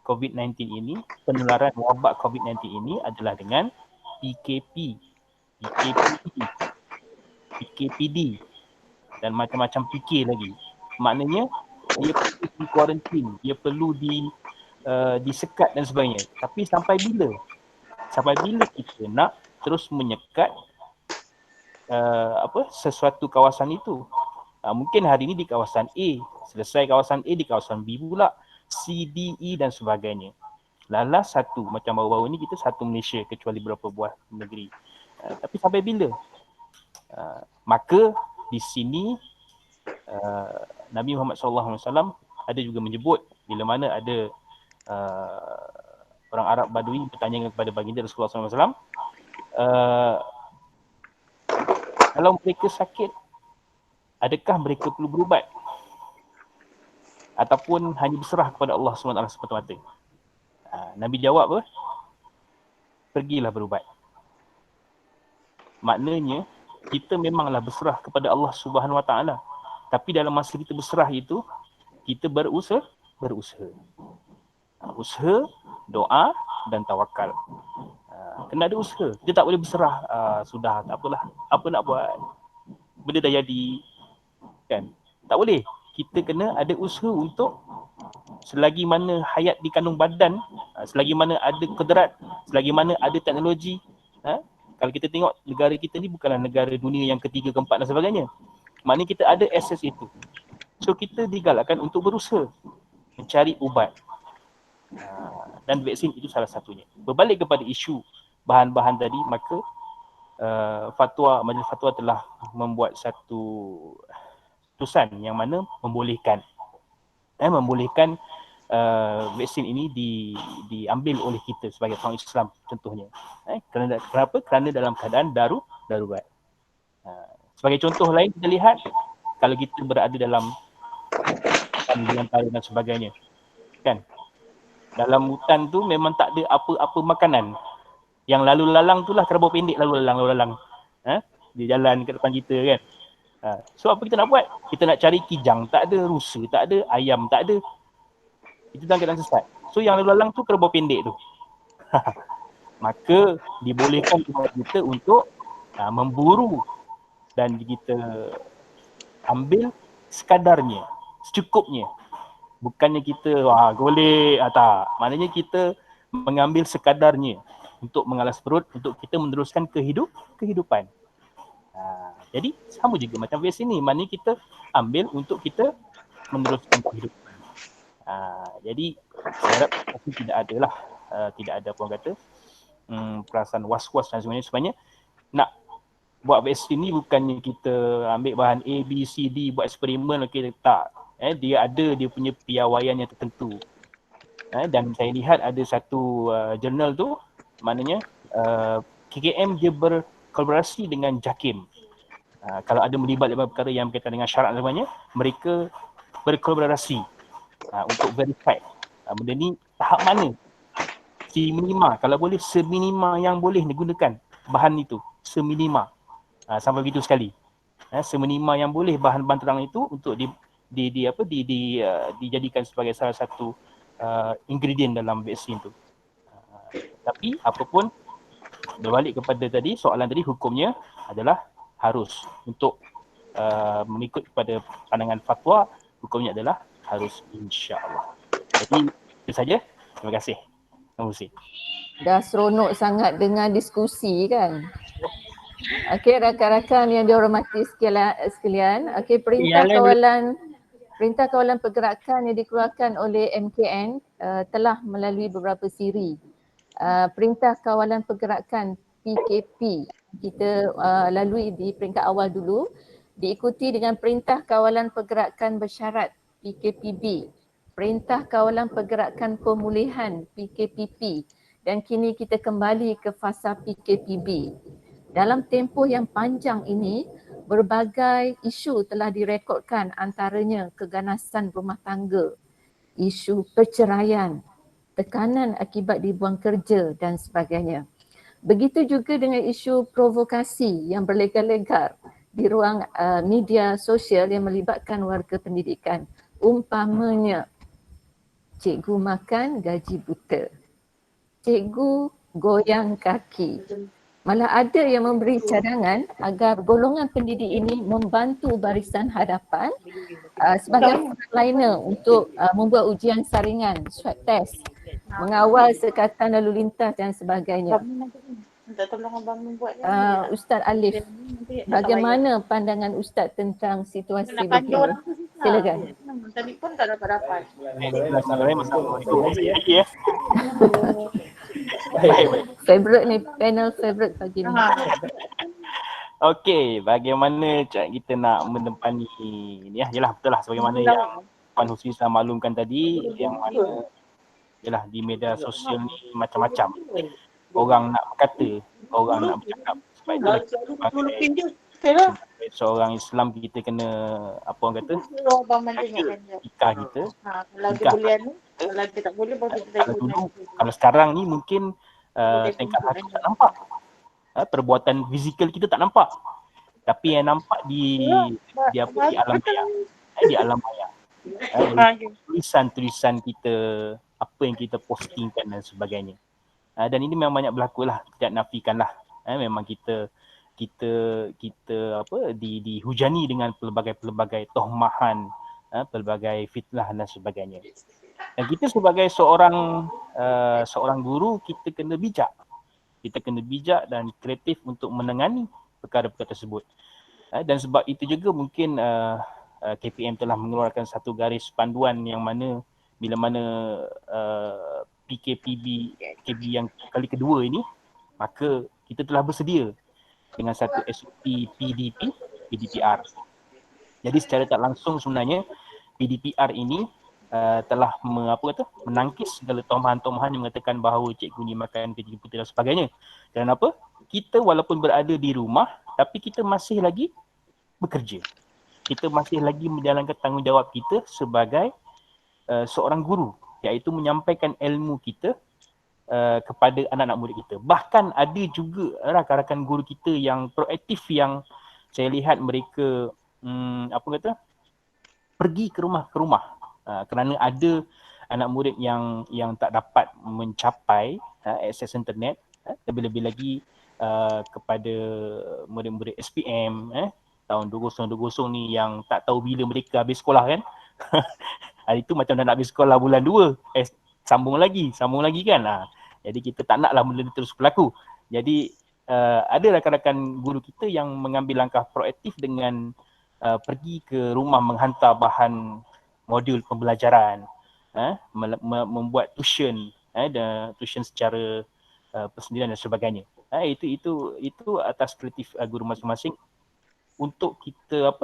COVID-19 ini, penularan wabak COVID-19 ini adalah dengan PKP, PKPD dan macam-macam PK lagi. Maknanya dia perlu di kuarantin, dia perlu disekat dan sebagainya. Tapi sampai bila? Sampai bila kita nak terus menyekat sesuatu kawasan itu? Mungkin hari ini di kawasan A, selesai kawasan A di kawasan B pula, C, D, E dan sebagainya. Lalas satu, macam baru-baru ni kita satu Malaysia kecuali beberapa buah negeri. Tapi sampai bila? Maka di sini Nabi Muhammad SAW ada juga menyebut bila mana ada orang Arab Badui bertanya kepada baginda Rasulullah SAW, kalau mereka sakit, adakah mereka perlu berubat? Ataupun hanya berserah kepada Allah SWT semata-mata? Nabi jawab apa? Pergilah berubat. Maknanya kita memanglah berserah kepada Allah Subhanahu Wa Taala. Tapi dalam masa kita berserah itu, kita berusaha. Usaha, doa dan tawakal. Kena ada usaha. Kita tak boleh berserah, sudah tak apalah, apa nak buat, benda dah jadi, kan? Tak boleh. Kita kena ada usaha untuk selagi mana hayat di kandung badan, selagi mana ada kudrat, selagi mana ada teknologi. Kalau kita tengok negara kita ni bukanlah negara dunia yang ketiga, keempat dan sebagainya. Maknanya kita ada akses itu. So kita digalakkan untuk berusaha mencari ubat. Dan vaksin itu salah satunya. Berbalik kepada isu bahan-bahan tadi, maka Majlis Fatwa telah membuat satu keputusan yang mana membolehkan vaksin ini diambil oleh kita sebagai orang Islam contohnya. Kenapa? Kerana dalam keadaan darurat. Sebagai contoh lain kita lihat, kalau kita berada dalam hutan dan sebagainya, kan? Dalam hutan tu memang tak ada apa-apa makanan. Yang lalu lalang tu lah kerbau pendek lalu lalang. Dia jalan kat depan kita, kan? So apa kita nak buat? Kita nak cari kijang, tak ada, rusa, tak ada, ayam, tak ada. Itu dalam keadaan sesat. So yang lalu lalang tu kerbau pendek tu. Maka dibolehkan kepada kita untuk memburu dan kita ambil sekadarnya, secukupnya. Bukannya kita golek, tak. Maknanya kita mengambil sekadarnya untuk mengalas perut, untuk kita meneruskan kehidupan. Jadi sama juga macam vaksin ni, maknanya kita ambil untuk kita meneruskan kehidupan. Jadi saya harap tidak ada lah, tidak ada apa orang kata perasaan was-was dan sebagainya. Nak buat vaksin ni bukannya kita ambil bahan A, B, C, D, buat eksperimen, tak. Dia ada dia punya piawaian yang tertentu. Dan saya lihat ada satu jurnal tu, maknanya KKM dia berkolaborasi dengan JAKIM. Kalau ada melibat dalam perkara yang berkaitan dengan syarat dan sebagainya, mereka berkolaborasi untuk verify benda ni tahap mana, si minima, kalau boleh seminima yang boleh digunakan bahan itu, seminima, sampai begitu sekali, seminima yang boleh bahan-bahan terang itu untuk dijadikan sebagai salah satu ingredient dalam vaksin tu. Tapi apapun, berbalik kepada tadi, soalan tadi, hukumnya adalah harus untuk mengikut kepada pandangan fatwa, hukumnya adalah harus, insya-Allah. Jadi itu saja. Terima kasih. Dah seronok sangat dengan diskusi kan. Okey, rakan-rakan yang dihormati sekalian, okey, Perintah Kawalan Pergerakan yang dikeluarkan oleh MKN telah melalui beberapa siri. Perintah Kawalan Pergerakan PKP kita lalui di peringkat awal dulu, diikuti dengan Perintah Kawalan Pergerakan Bersyarat PKPB, Perintah Kawalan Pergerakan Pemulihan PKPP, dan kini kita kembali ke fasa PKPB. Dalam tempoh yang panjang ini, berbagai isu telah direkodkan, antaranya keganasan rumah tangga, isu perceraian, tekanan akibat dibuang kerja dan sebagainya. Begitu juga dengan isu provokasi yang berlegar-legar di ruang media sosial yang melibatkan warga pendidikan. Umpamanya, cikgu makan gaji buta, cikgu goyang kaki. Malah ada yang memberi cadangan agar golongan pendidik ini membantu barisan hadapan sebagai frontliner untuk membuat ujian saringan, swab test, mengawal sekatan lalu lintas dan sebagainya. Ustaz Alif, bagaimana pandangan Ustaz tentang situasi begini? Silakan. Tadi pun tak dapat. Favorite ni, panel favorite pagi ni. Okey, bagaimana kita nak menempani ni ya, yalah betul lah sebagaimana yang Puan Husnizah maklumkan tadi, yang mana yalah di media sosial ni macam-macam. Orang nak berkata, orang nak bercakap. Sebab itulah sebagai seorang Islam kita kena apa orang kata, etika kita. Kalau kita tak boleh baru kita kalau dulu, kalau sekarang ni mungkin tingkah laku tak nampak. Perbuatan fizikal kita tak nampak. Tapi yang nampak di alam maya. Di alam maya. Tulisan-tulisan kita, apa yang kita postingkan dan sebagainya. Dan ini memang banyak berlaku lah, tidak nafikan lah. Memang kita dihujani dengan pelbagai tohmahan, pelbagai fitnah dan sebagainya. Dan kita sebagai seorang guru, kita kena bijak. Kita kena bijak dan kreatif untuk menangani perkara-perkara tersebut. Dan sebab itu juga mungkin KPM telah mengeluarkan satu garis panduan yang mana bila mana PKPB yang kali kedua ini, maka kita telah bersedia dengan satu SOP PDPR. Jadi secara tak langsung sebenarnya PDPR ini telah menangkis segala tomahan-tomahan yang mengatakan bahawa cikgu ni makan gaji buta dan sebagainya. Dan apa? Kita walaupun berada di rumah tapi kita masih lagi bekerja. Kita masih lagi menjalankan tanggungjawab kita sebagai seorang guru, iaitu menyampaikan ilmu kita kepada anak-anak murid kita. Bahkan ada juga rakan-rakan guru kita yang proaktif, yang saya lihat mereka pergi ke rumah kerana ada anak murid yang tak dapat mencapai akses internet, lebih-lebih lagi kepada murid-murid SPM tahun 2020 ni yang tak tahu bila mereka habis sekolah kan. Hari tu macam dah nak habis sekolah bulan 2, sambung lagi kan. Jadi kita tak naklah benda ni terus berlaku. Jadi ada rakan-rakan guru kita yang mengambil langkah proaktif dengan pergi ke rumah menghantar bahan modul pembelajaran, membuat tuition, tuition secara persendirian dan sebagainya. Itu atas kreatif guru masing-masing untuk kita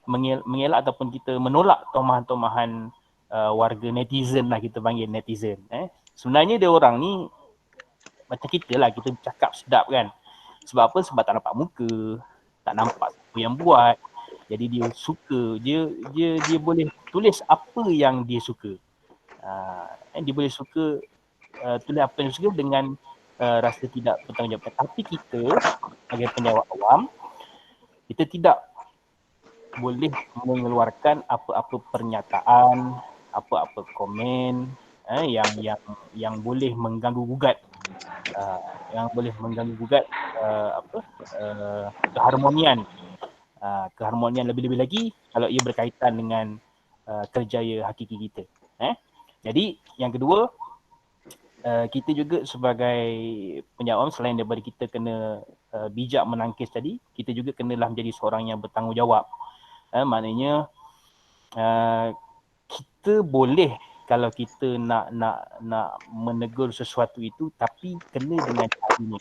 mengelak ataupun kita menolak tomahan-tomahan warga netizen lah, kita panggil netizen. Sebenarnya dia orang ni macam kita lah, kita bercakap sedap kan. Sebab apa? Sebab tak nampak muka, tak nampak siapa yang buat. Jadi dia suka, dia boleh tulis apa yang dia suka. Dia boleh suka tulis apa yang dia suka dengan rasa tidak bertanggungjawab. Tapi kita sebagai penjawab awam, kita tidak boleh mengeluarkan apa-apa pernyataan, apa-apa komen yang boleh mengganggu gugat keharmonian lebih-lebih lagi kalau ia berkaitan dengan kerjaya hakiki kita. Jadi yang kedua, kita juga sebagai penjawab, selain daripada kita kena bijak menangkis tadi, kita juga kenalah menjadi seorang yang bertanggungjawab. Maknanya kita boleh kalau kita nak menegur sesuatu itu, tapi kena dengan caranya.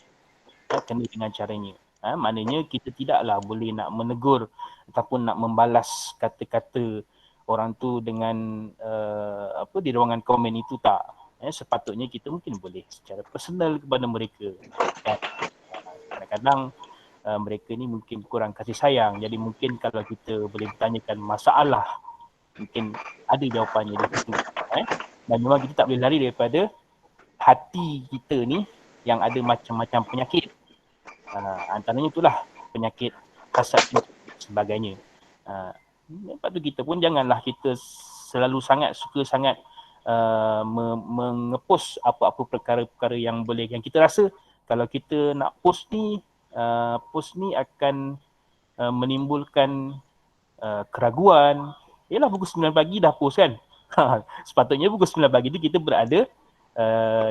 Kena dengan caranya. Maknanya kita tidaklah boleh nak menegur ataupun nak membalas kata-kata orang tu dengan di ruangan komen itu, tak. Sepatutnya kita mungkin boleh secara personal kepada mereka. Kadang-kadang mereka ni mungkin kurang kasih sayang, jadi mungkin kalau kita boleh bertanyakan masalah, mungkin ada jawapannya di situ. Dan memang kita tak boleh lari daripada hati kita ni yang ada macam-macam penyakit. Antaranya itulah penyakit hasad dan sebagainya. Lepas tu kita pun janganlah kita selalu suka sangat mengepos apa-apa perkara-perkara yang kita rasa kalau kita nak post ni akan menimbulkan keraguan. Yalah, pukul 9 pagi dah post kan. Sepatutnya pukul 9 pagi tu kita berada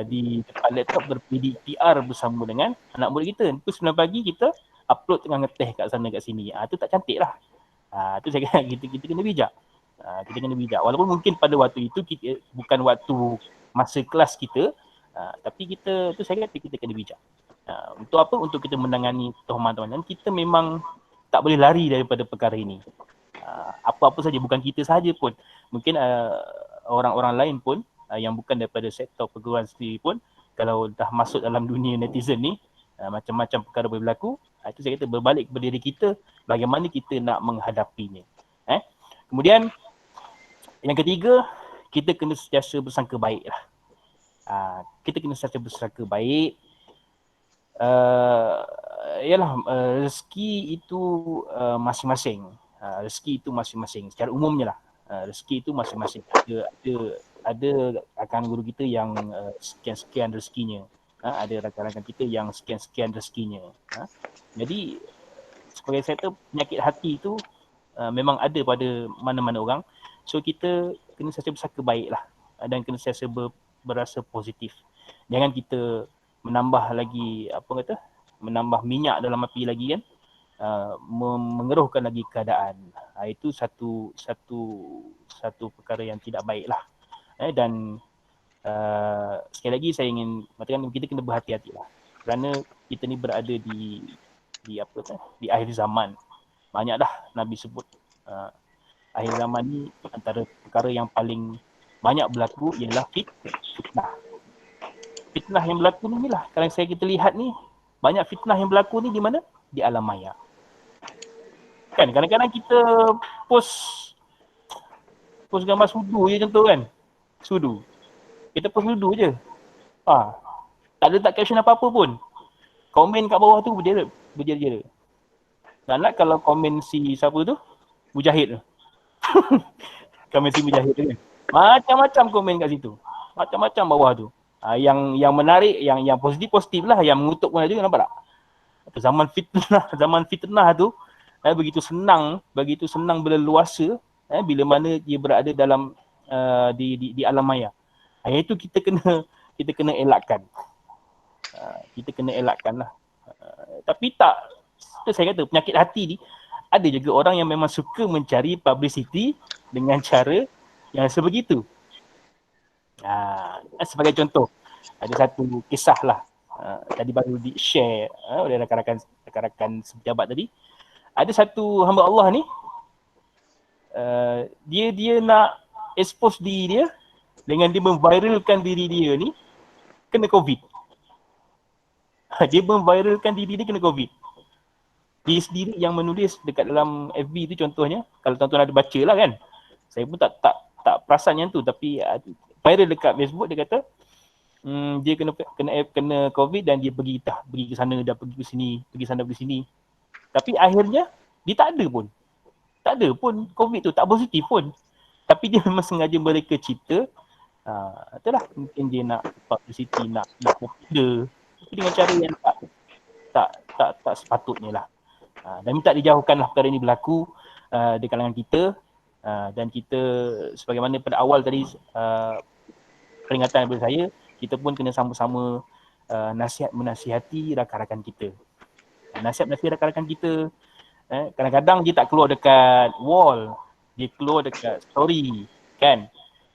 di depan laptop ber-PDR bersama dengan anak murid kita. Pukul 9 pagi kita upload tengah ngeteh kat sana kat sini. Tu tak cantik lah. Tu saya kata kita kena bijak. Kita kena bijak. Walaupun mungkin pada waktu itu kita, bukan waktu masa kelas kita, tapi kita tu saya kata kita kena bijak. Untuk apa? Untuk kita menangani teman-teman. Kita memang tak boleh lari daripada perkara ini. Apa-apa saja, bukan kita sahaja pun. Mungkin orang-orang lain pun yang bukan daripada sektor perguruan sendiri pun, kalau dah masuk dalam dunia netizen ni, macam-macam perkara boleh berlaku. Itu saya kata berbalik kepada diri kita, bagaimana kita nak menghadapinya. Kemudian yang ketiga, kita kena sentiasa bersangka baik lah. Kita kena sentiasa bersangka baik. Rezeki itu masing-masing. Rezeki itu masing-masing. Secara umumnya lah. Rezeki itu masing-masing. Ada rakan guru kita yang sekian-sekian rezekinya. Ada rakan-rakan kita yang sekian-sekian rezekinya. Jadi sebagai saya kata, penyakit hati itu memang ada pada mana-mana orang. So kita kena sentiasa bersangka baik lah. Dan kena sentiasa berasa positif. Jangan kita menambah lagi menambah minyak dalam api lagi kan, mengeruhkan lagi keadaan. Itu satu perkara yang tidak baik lah. Dan sekali lagi saya ingin mengatakan kita kena berhati-hati lah, kerana kita ni berada di akhir zaman. Banyak dah Nabi sebut akhir zaman ni antara perkara yang paling banyak berlaku ialah fitnah. Fitnah yang berlaku ni lah, kalau kita lihat ni, banyak fitnah yang berlaku ni di mana? Di alam maya. Kan kadang-kadang kita post gambar sudu je contoh kan. Sudu. Kita post sudu je. Tak ada caption apa-apa pun. Komen kat bawah tu berjera-jera. Nak kalau komen si siapa tu? Mujahid tu. Komen si Mujahid tu kan. Macam-macam komen kat situ. Macam-macam bawah tu. Yang menarik, yang positif lah, yang mengutuk pun ada juga, nampak tak? Zaman fitnah tu begitu senang berleluasa bila mana dia berada dalam di alam maya. Itu kita kena elakkan. Kita kena elakkan lah. Tapi itu saya kata penyakit hati ni, ada juga orang yang memang suka mencari publicity dengan cara yang sebegitu. Sebagai contoh, ada satu kisah lah, tadi baru di-share oleh rakan-rakan sepejabat tadi. Ada satu hamba Allah ni, dia nak expose diri dia dengan dia memviralkan diri dia ni kena COVID. Dia memviralkan diri dia kena COVID. Dia sendiri yang menulis dekat dalam FB tu contohnya, kalau tuan-tuan ada baca lah kan. Saya pun tak perasan yang tu, tapi viral dekat Facebook, dia kata dia kena COVID dan dia pergi ke sana, dah pergi ke sini, pergi sana pergi sini. Tapi akhirnya dia tak ada pun COVID tu, tak positif pun. Tapi dia memang sengaja mereka cerita, itulah mungkin dia nak publicity, nak popular, tapi dengan cara yang tak sepatutnya lah. Dan minta dijauhkanlah perkara ini berlaku di kalangan kita. Dan kita sebagaimana pada awal tadi peringatan daripada saya, kita pun kena sama-sama menasihati rakan-rakan kita. Nasihat-nasihat rakan-rakan kita. Kadang-kadang dia tak keluar dekat wall, dia keluar dekat story, kan?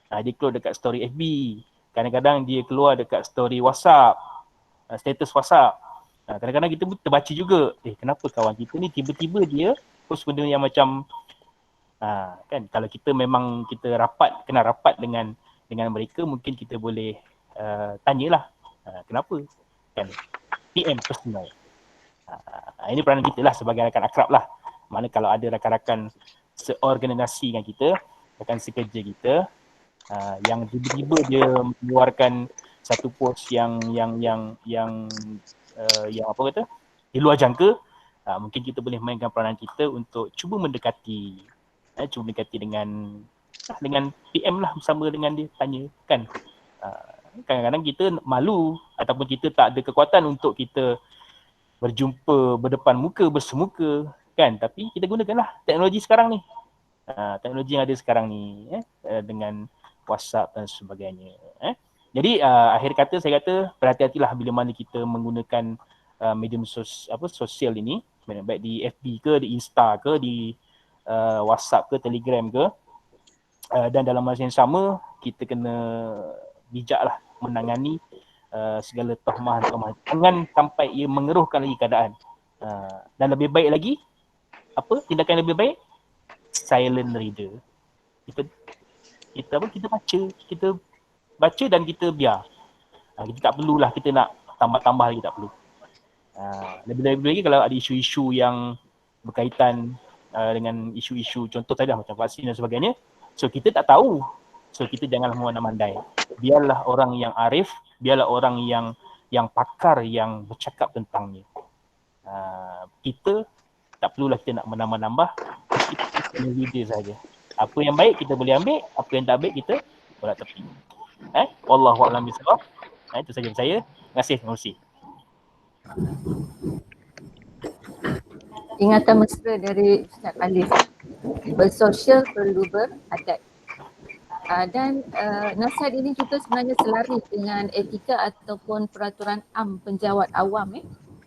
Dia keluar dekat story FB. Kadang-kadang dia keluar dekat story WhatsApp, status WhatsApp. Kadang-kadang kita pun terbaca juga, kenapa kawan kita ni tiba-tiba dia post benda yang macam kan, kalau kita memang kita kenal rapat dengan mereka, mungkin kita boleh tanyalah kenapa, kan? PM personal. Ini peranan kita lah sebagai rakan akrab lah. Mana kalau ada rakan-rakan seorganisasi dengan kita, rakan sekerja kita, yang tiba-tiba dia mengeluarkan satu post yang apa kata, di luar jangka, mungkin kita boleh mainkan peranan kita untuk cuba mendekati dengan PM lah, bersama dengan dia, tanya, kan. Kadang-kadang kita malu ataupun kita tak ada kekuatan untuk kita berjumpa berdepan muka, bersemuka, kan. Tapi kita gunakanlah teknologi sekarang ni. Teknologi yang ada sekarang ni, dengan WhatsApp dan sebagainya. Jadi akhir kata saya kata berhati-hatilah bila mana kita menggunakan medium sosial ini, baik di FB ke, di Insta ke, di WhatsApp ke, Telegram ke, dan dalam masa yang sama kita kena bijaklah menangani segala tohmah-tohmah, jangan sampai ia mengeruhkan lagi keadaan. Dan lebih baik lagi, tindakan lebih baik, silent reader. Kita baca dan kita biar. Kita tak perlulah kita nak tambah-tambah lagi, tak perlu. Lebih-lebih lagi kalau ada isu-isu yang berkaitan dengan isu-isu contoh tadi macam vaksin dan sebagainya, so kita tak tahu, so kita janganlah memandai-mandai. Biarlah orang yang arif, biarlah orang yang pakar yang bercakap tentangnya. Kita tak perlulah kita nak menambah-nambah, kita kena reader saja. Apa yang baik kita boleh ambil, apa yang tak baik kita tolak tepi. Wallahu a'lam bishawab. Itu saja dari saya. Terima kasih. Ingatan mesra dari Ustaz Alif. Bersosial perlu beradab. Dan nasihat ini juga sebenarnya selaras dengan etika ataupun peraturan penjawat awam.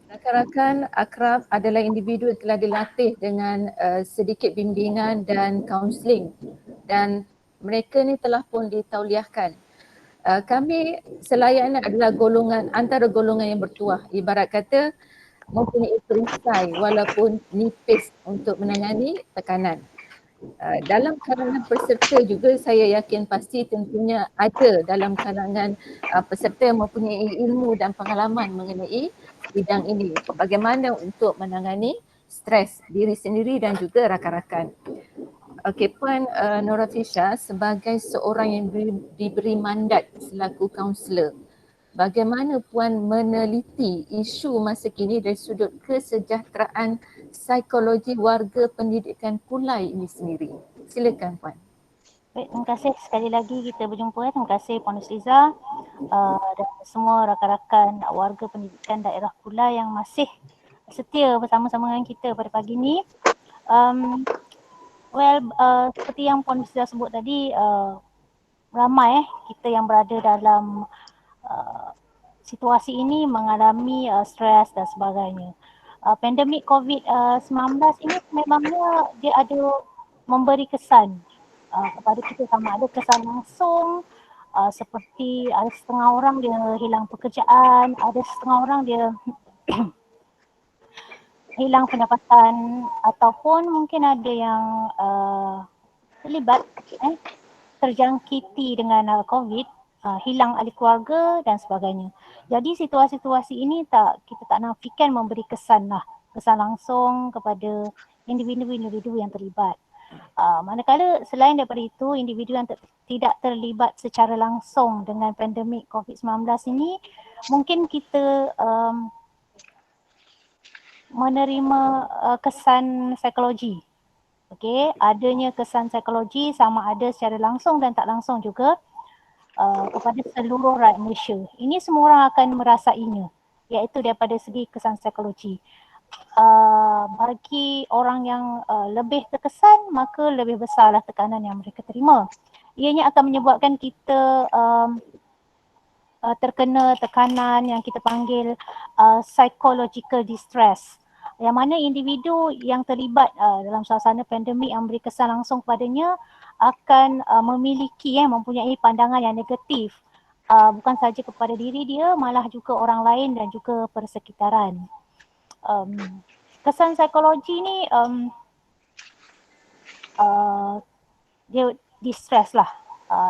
Rakan-rakan akrab adalah individu yang telah dilatih dengan sedikit bimbingan dan kaunseling, dan mereka ni telah pun ditauliahkan. Kami selayaknya adalah antara golongan yang bertuah, ibarat kata mempunyai perisai walaupun nipis untuk menangani tekanan. Dalam kalangan peserta juga saya yakin pasti tentunya ada dalam kalangan peserta yang mempunyai ilmu dan pengalaman mengenai bidang ini, bagaimana untuk menangani stres diri sendiri dan juga rakan-rakan. Okey, Puan Nurafisha sebagai seorang yang diberi mandat selaku kaunselor, bagaimana Puan meneliti isu masa kini dari sudut kesejahteraan psikologi warga pendidikan Kulai ini sendiri? Silakan Puan. Baik, terima kasih sekali lagi kita berjumpa. Terima kasih Puan Nusliza dan semua rakan-rakan warga pendidikan daerah Kulai yang masih setia bersama-sama dengan kita pada pagi ini. Seperti yang Puan Nusliza sebut tadi, ramai kita yang berada dalam situasi ini mengalami stres dan sebagainya. Pandemik COVID-19 ini memangnya dia ada memberi kesan kepada kita, sama ada kesan langsung, seperti ada setengah orang dia hilang pekerjaan, ada setengah orang dia hilang pendapatan, ataupun mungkin ada yang terlibat terjangkiti dengan COVID, hilang ahli keluarga dan sebagainya. Jadi situasi-situasi ini kita tak nafikan memberi kesan langsung kepada individu-individu yang terlibat. Manakala selain daripada itu, individu yang tidak terlibat secara langsung dengan pandemik COVID-19 ini, mungkin kita menerima kesan psikologi. Okey, adanya kesan psikologi sama ada secara langsung dan tak langsung juga kepada seluruh rakyat Malaysia. Ini semua orang akan merasainya, iaitu daripada segi kesan psikologi. Bagi orang yang lebih terkesan, maka lebih besarlah tekanan yang mereka terima. Ianya akan menyebabkan kita terkena tekanan yang kita panggil psychological distress, yang mana individu yang terlibat dalam suasana pandemik yang memberi kesan langsung kepadanya akan memiliki mempunyai pandangan yang negatif, bukan saja kepada diri dia, malah juga orang lain dan juga persekitaran. Kesan psikologi ni dia distress lah.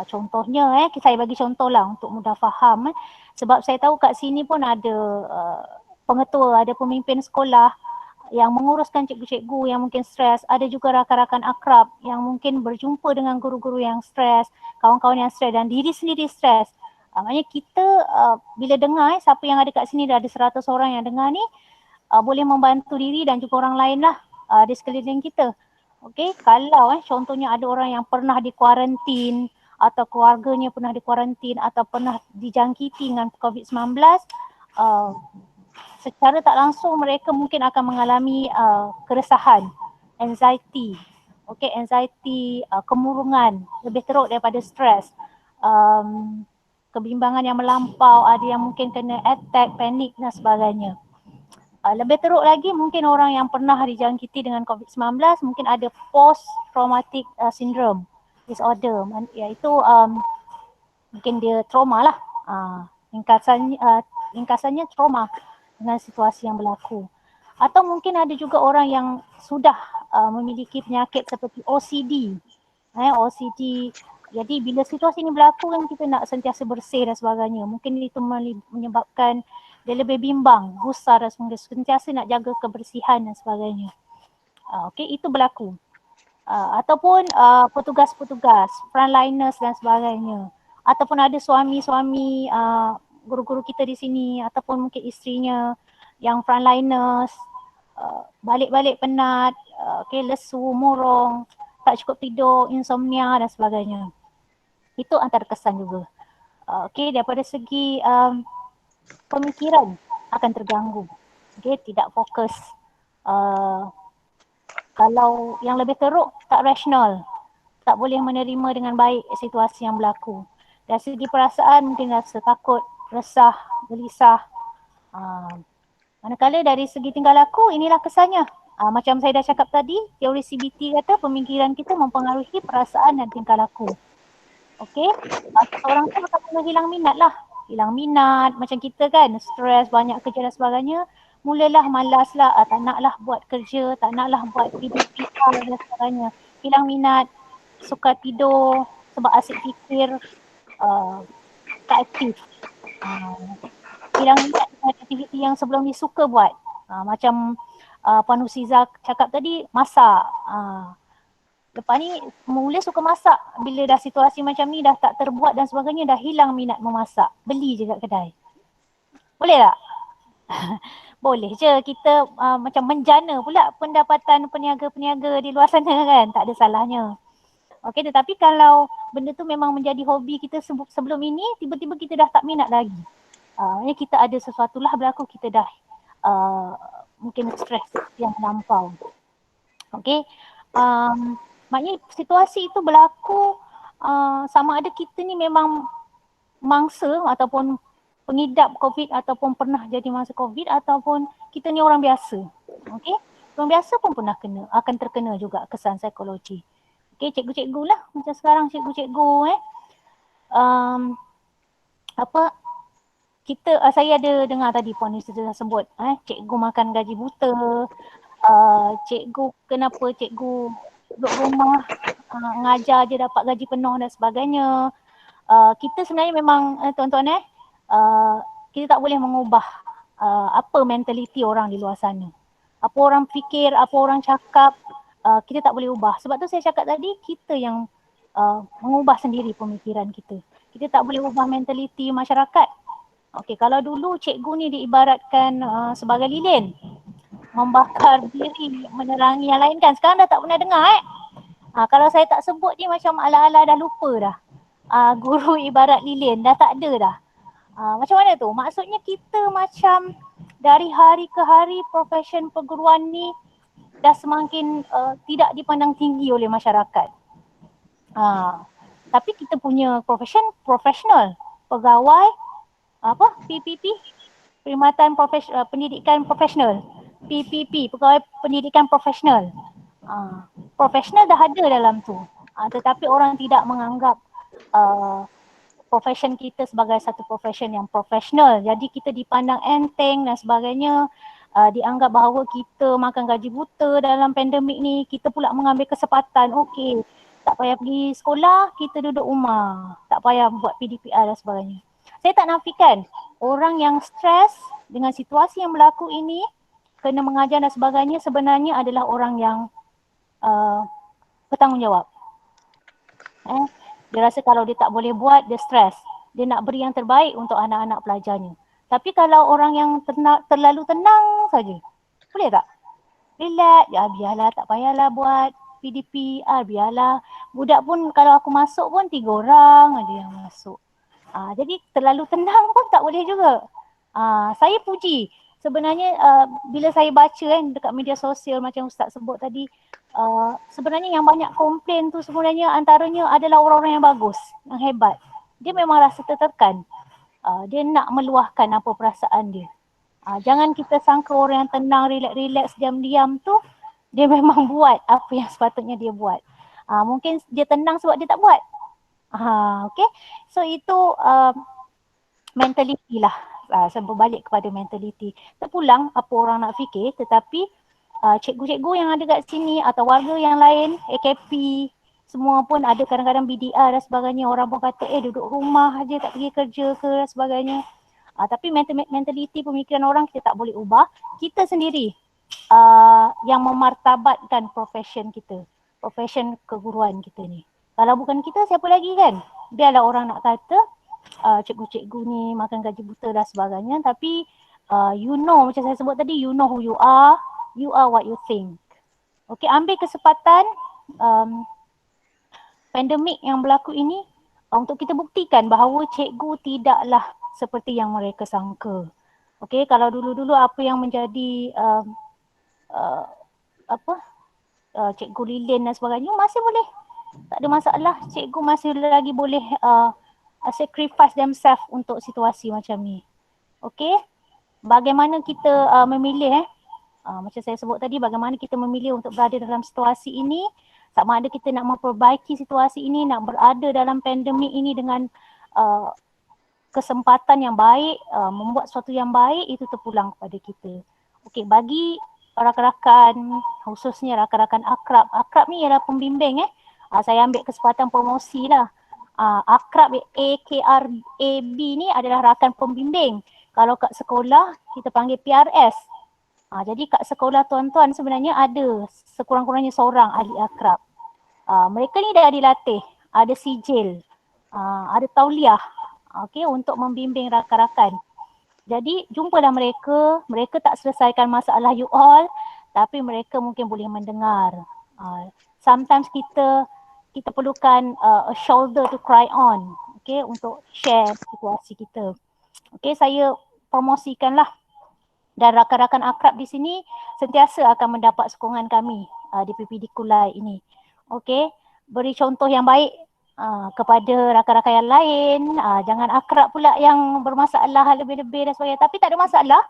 Contohnya saya bagi contoh lah untuk mudah faham, sebab saya tahu kat sini pun ada pengetua, ada pemimpin sekolah yang menguruskan cikgu-cikgu yang mungkin stres, ada juga rakan-rakan akrab yang mungkin berjumpa dengan guru-guru yang stres, kawan-kawan yang stres dan diri sendiri stres. Maknanya kita bila dengar siapa yang ada kat sini, dah ada 100 orang yang dengar ni, boleh membantu diri dan juga orang lain lah di sekeliling kita. Okey, kalau contohnya ada orang yang pernah dikuarantin atau keluarganya pernah dikuarantin atau pernah dijangkiti dengan COVID-19, secara tak langsung mereka mungkin akan mengalami keresahan, anxiety, anxiety, kemurungan, lebih teruk daripada stres, kebimbangan yang melampau, ada yang mungkin kena attack, panik dan sebagainya. Lebih teruk lagi mungkin orang yang pernah dijangkiti dengan COVID-19 mungkin ada post traumatic syndrome disorder, iaitu mungkin dia trauma lah, ringkasannya trauma dengan situasi yang berlaku. Atau mungkin ada juga orang yang sudah memiliki penyakit seperti OCD. OCD, jadi bila situasi ini berlaku kan kita nak sentiasa bersih dan sebagainya. Mungkin itu menyebabkan dia lebih bimbang, gusar dan sebagainya, sentiasa nak jaga kebersihan dan sebagainya. Itu berlaku. Ataupun petugas-petugas, frontliners dan sebagainya. Ataupun ada suami-suami guru-guru kita di sini ataupun mungkin isterinya yang frontliners, balik-balik penat, lesu, murung, tak cukup tidur, insomnia dan sebagainya. Itu antara kesan juga. Daripada segi pemikiran akan terganggu. Tidak fokus. Kalau yang lebih teruk, tak rasional, tak boleh menerima dengan baik situasi yang berlaku. Dari segi perasaan mungkin rasa takut, resah, gelisah. Manakala dari segi tingkah laku, inilah kesannya. Macam saya dah cakap tadi, teori CBT kata pemikiran kita mempengaruhi perasaan dan tingkah laku. Seorang tu akan hilang minat lah. Hilang minat, macam kita kan, stres, banyak kerja dan sebagainya. Mulalah malas lah, tak naklah buat kerja, tak naklah buat video dan sebagainya. Hilang minat, suka tidur sebab asyik fikir, tak aktif. Hilang minat dengan aktiviti yang sebelum ni suka buat. Macam Puan Husiza cakap tadi, masak. Lepas ni mula suka masak, bila dah situasi macam ni dah tak terbuat dan sebagainya, dah hilang minat memasak. Beli je kat kedai. Boleh tak? Boleh je kita macam menjana pula pendapatan peniaga-peniaga di luar sana kan, tak ada salahnya. Tetapi kalau benda tu memang menjadi hobi kita sebelum ini, tiba-tiba kita dah tak minat lagi. Kita ada sesuatu lah berlaku, kita dah mungkin stres yang melampau. Maknanya situasi itu berlaku sama ada kita ni memang mangsa ataupun pengidap COVID ataupun pernah jadi mangsa COVID ataupun kita ni orang biasa. Orang biasa pun pernah akan terkena juga kesan psikologi. Cikgu-cikgu lah, macam sekarang cikgu-cikgu saya ada dengar tadi Puan Yusuf sebut cikgu makan gaji buta, cikgu kenapa cikgu duduk rumah ngajar je dapat gaji penuh dan sebagainya. Kita sebenarnya memang tuan-tuan kita tak boleh mengubah apa mentaliti orang di luar sana. Apa orang fikir, apa orang cakap, kita tak boleh ubah. Sebab tu saya cakap tadi, kita yang mengubah sendiri pemikiran kita. Kita tak boleh ubah mentaliti masyarakat. Kalau dulu cikgu ni diibaratkan sebagai lilin, membakar diri, menerangi yang lain kan. Sekarang dah tak pernah dengar kalau saya tak sebut ni macam ala-ala dah lupa dah. Guru ibarat lilin, dah tak ada dah. Macam mana tu? Maksudnya kita macam dari hari ke hari profession perguruan ni dah semakin tidak dipandang tinggi oleh masyarakat. Tapi kita punya profession profesional, pegawai PPP, Perkhidmatan Pendidikan Profesional. PPP, Pegawai Pendidikan Profesional. Profesional dah ada dalam tu. Tetapi orang tidak menganggap profession kita sebagai satu profession yang profesional. Jadi kita dipandang enteng dan sebagainya. Dianggap bahawa kita makan gaji buta dalam pandemik ni, kita pula mengambil kesempatan, okey, tak payah pergi sekolah, kita duduk rumah, tak payah buat PDPR dan sebagainya. Saya tak nafikan orang yang stres dengan situasi yang berlaku ini, kena mengajar dan sebagainya, sebenarnya adalah orang yang bertanggungjawab. Dia rasa kalau dia tak boleh buat, dia stres. Dia nak beri yang terbaik untuk anak-anak pelajarnya. Tapi kalau orang yang terlalu tenang saja, boleh tak? Relax, biarlah, tak payahlah buat PDPR, biarlah. Budak pun kalau aku masuk pun 3 orang ada yang masuk. Jadi terlalu tenang pun tak boleh juga. Saya puji. Sebenarnya bila saya baca dekat media sosial macam Ustaz sebut tadi, sebenarnya yang banyak komplain tu sebenarnya antaranya adalah orang-orang yang bagus, yang hebat. Dia memang rasa tertekan. Dia nak meluahkan apa perasaan dia. Jangan kita sangka orang yang tenang, relax, diam-diam tu dia memang buat apa yang sepatutnya dia buat. Mungkin dia tenang sebab dia tak buat. Okay. So itu mentality lah. Saya berbalik kepada mentality. Terpulang apa orang nak fikir, tetapi cikgu-cikgu yang ada kat sini atau warga yang lain, AKP, semua pun ada kadang-kadang BDR dan sebagainya. Orang pun kata duduk rumah aja tak pergi kerja ke dan sebagainya. Tapi mentaliti pemikiran orang kita tak boleh ubah. Kita sendiri yang memartabatkan profession kita, profession keguruan kita ni. Kalau bukan kita, siapa lagi kan? Biarlah orang nak kata cikgu-cikgu ni makan gaji buta dan sebagainya. Tapi you know, macam saya sebut tadi, you know who you are what you think. Okay, ambil kesempatan pandemik yang berlaku ini untuk kita buktikan bahawa cikgu tidaklah seperti yang mereka sangka. Okey, kalau dulu-dulu apa yang menjadi cikgu lilin dan sebagainya masih boleh, tak ada masalah. Cikgu masih lagi boleh sacrifice themselves untuk situasi macam ni. Okey, bagaimana kita memilih macam saya sebut tadi, bagaimana kita memilih untuk berada dalam situasi ini, sama ada kita nak memperbaiki situasi ini, nak berada dalam pandemik ini dengan kesempatan yang baik, membuat sesuatu yang baik, itu terpulang kepada kita. Okey, bagi rakan-rakan, khususnya rakan-rakan akrab. Akrab ni ialah pembimbing saya ambil kesempatan promosi lah. Akrab AKRAB ni adalah rakan pembimbing. Kalau kat sekolah kita panggil PRS. Jadi kat sekolah tuan-tuan sebenarnya ada sekurang-kurangnya seorang ahli akrab. Mereka ni dah dilatih, ada sijil, ada tauliah, untuk membimbing rakan-rakan. Jadi jumpalah mereka tak selesaikan masalah you all, tapi mereka mungkin boleh mendengar. Sometimes kita perlukan a shoulder to cry on, untuk share situasi kita. Saya promosikanlah. Dan rakan-rakan akrab di sini sentiasa akan mendapat sokongan kami di PPD Kulai ini. Beri contoh yang baik kepada rakan-rakan yang lain. Jangan akrab pula yang bermasalah lebih-lebih dan sebagainya. Tapi tak ada masalah.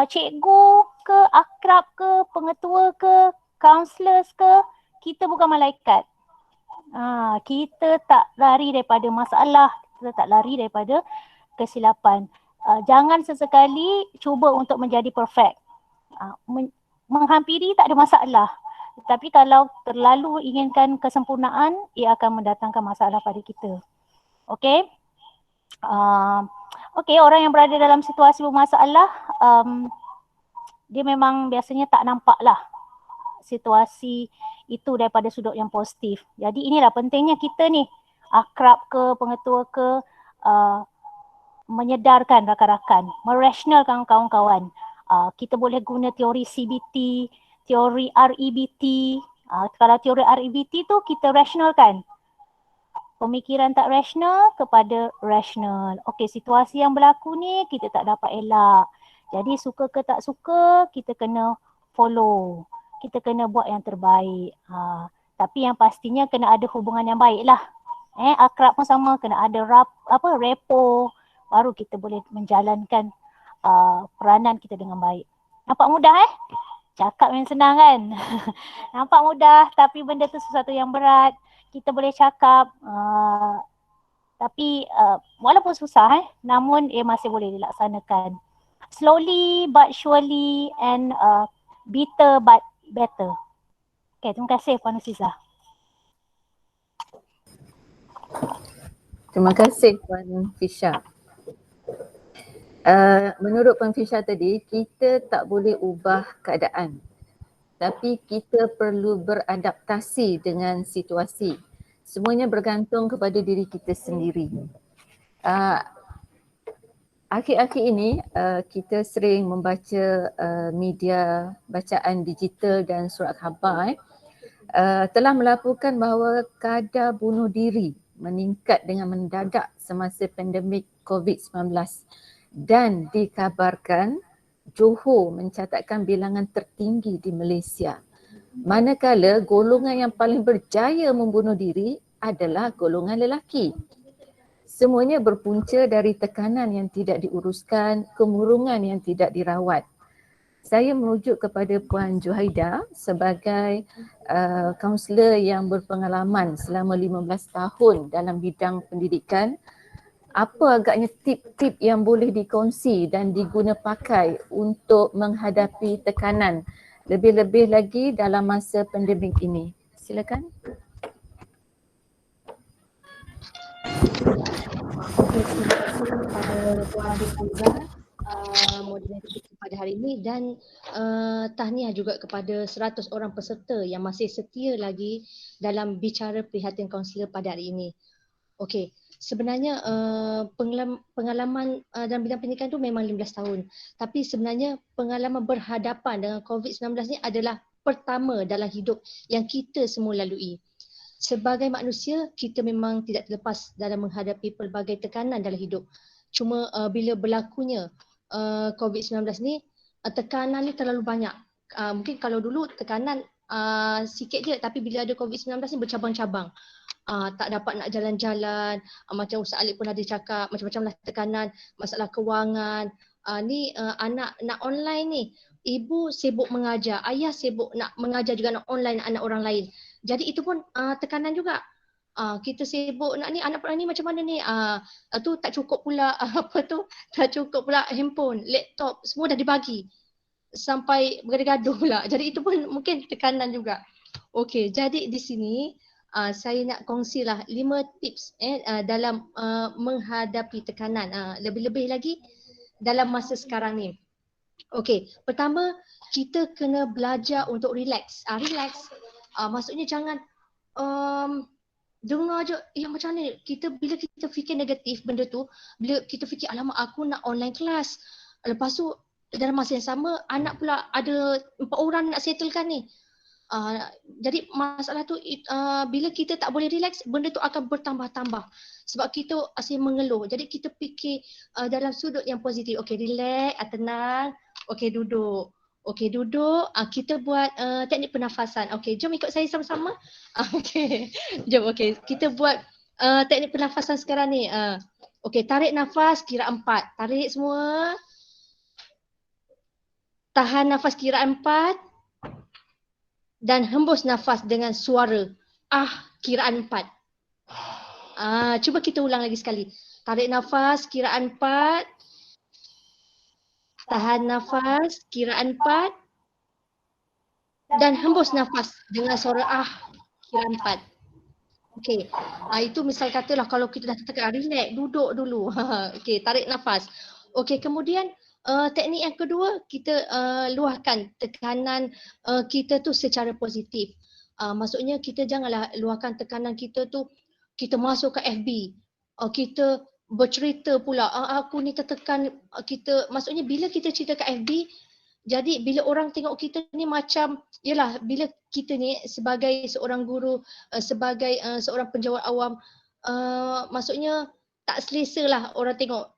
Cikgu ke, akrab ke, pengetua ke, counselors ke, kita bukan malaikat. Kita tak lari daripada masalah, kita tak lari daripada kesilapan. Jangan sesekali cuba untuk menjadi perfect. Menghampiri tak ada masalah. Tapi kalau terlalu inginkan kesempurnaan, ia akan mendatangkan masalah pada kita. Orang yang berada dalam situasi bermasalah, dia memang biasanya tak nampaklah situasi itu daripada sudut yang positif. Jadi inilah pentingnya kita ni, akrab ke, pengetua ke, menyedarkan rakan-rakan, merasionalkan kawan-kawan. Kita boleh guna teori CBT, teori REBT. Kalau teori REBT tu kita rasionalkan. Pemikiran tak rasional kepada rasional. Situasi yang berlaku ni kita tak dapat elak. Jadi suka ke tak suka, kita kena follow. Kita kena buat yang terbaik. Tapi yang pastinya kena ada hubungan yang baik lah. Akrab pun sama, kena ada repo, baru kita boleh menjalankan peranan kita dengan baik. Nampak mudah Cakap memang senang kan? Nampak mudah tapi benda tu sesuatu yang berat. Kita boleh cakap tapi walaupun susah namun ia masih boleh dilaksanakan. Slowly but surely and bitter but better. Okay, terima kasih Puan Husliza. Terima kasih Puan Fisha. Menurut Puan Fisha tadi, kita tak boleh ubah keadaan. Tapi kita perlu beradaptasi dengan situasi. Semuanya bergantung kepada diri kita sendiri. Akhir-akhir ini kita sering membaca media bacaan digital dan surat khabar telah melaporkan bahawa kadar bunuh diri meningkat dengan mendadak semasa pandemik COVID-19 dan dikabarkan Johor mencatatkan bilangan tertinggi di Malaysia. Manakala golongan yang paling berjaya membunuh diri adalah golongan lelaki. Semuanya berpunca dari tekanan yang tidak diuruskan, kemurungan yang tidak dirawat. Saya merujuk kepada Puan Juhaida sebagai kaunselor yang berpengalaman selama 15 tahun dalam bidang pendidikan. Apa agaknya tip-tip yang boleh dikongsi dan diguna pakai untuk menghadapi tekanan lebih-lebih lagi dalam masa pandemik ini? Silakan. Terima kasih kepada Puan Husliza, moderator kita pada hari ini, dan tahniah juga kepada 100 orang peserta yang masih setia lagi dalam bicara prihatin kaunselor pada hari ini. Okey, sebenarnya pengalaman dalam bidang pendidikan tu memang 15 tahun. Tapi sebenarnya pengalaman berhadapan dengan COVID-19 ni adalah pertama dalam hidup yang kita semua lalui. Sebagai manusia, kita memang tidak terlepas dalam menghadapi pelbagai tekanan dalam hidup. Cuma bila berlakunya COVID-19 ni, tekanan ni terlalu banyak. Mungkin kalau dulu tekanan sikit je, tapi bila ada COVID-19 ni bercabang-cabang. Tak dapat nak jalan-jalan, macam Ustaz Alif pun ada cakap, macam-macam lah tekanan, masalah kewangan. Ni anak nak online ni, ibu sibuk mengajar, ayah sibuk nak mengajar juga nak online anak orang lain. Jadi itu pun tekanan juga. Kita sibuk nak ni, anak pula ni macam mana ni, tu tak cukup pula tak cukup pula handphone, laptop, semua dah dibagi. Sampai bergaduh pula. Jadi itu pun mungkin tekanan juga. Okey, jadi di sini saya nak kongsilah 5 tips dalam menghadapi tekanan. Lebih-lebih lagi dalam masa sekarang ni. Okey, pertama kita kena belajar untuk relax. Relax maksudnya jangan dengar je yang macam ni. Bila kita fikir negatif benda tu, bila kita fikir alamak aku nak online kelas, lepas tu dalam masa yang sama anak pula ada 4 orang nak settlekan ni. Jadi masalah tu bila kita tak boleh relax, benda tu akan bertambah-tambah sebab kita asyik mengeluh. Jadi kita fikir dalam sudut yang positif. Okey, relax, tenang. Okey, duduk. Okey, duduk. Kita buat teknik pernafasan. Okey, jom ikut saya sama-sama. Okey, jom. Okey, kita buat teknik pernafasan sekarang ni. Okey, tarik nafas kira 4. Tarik semua. Tahan nafas kira 4. Dan hembus nafas dengan suara kiraan 4. Cuba kita ulang lagi sekali. Tarik nafas kiraan 4. Tahan nafas kiraan 4. Dan hembus nafas dengan suara kiraan 4. Okey. Itu misal katalah kalau kita dah tertekan, relax, duduk dulu. Okey, tarik nafas. Okey, kemudian teknik yang kedua, kita luahkan tekanan kita tu secara positif. Maksudnya kita janganlah luahkan tekanan kita tu, kita masuk ke FB, kita bercerita pula, aku ni tertekan, maksudnya bila kita cerita ke FB, jadi bila orang tengok kita ni macam, yalah bila kita ni sebagai seorang guru, sebagai seorang penjawat awam, maksudnya tak selesa lah orang tengok.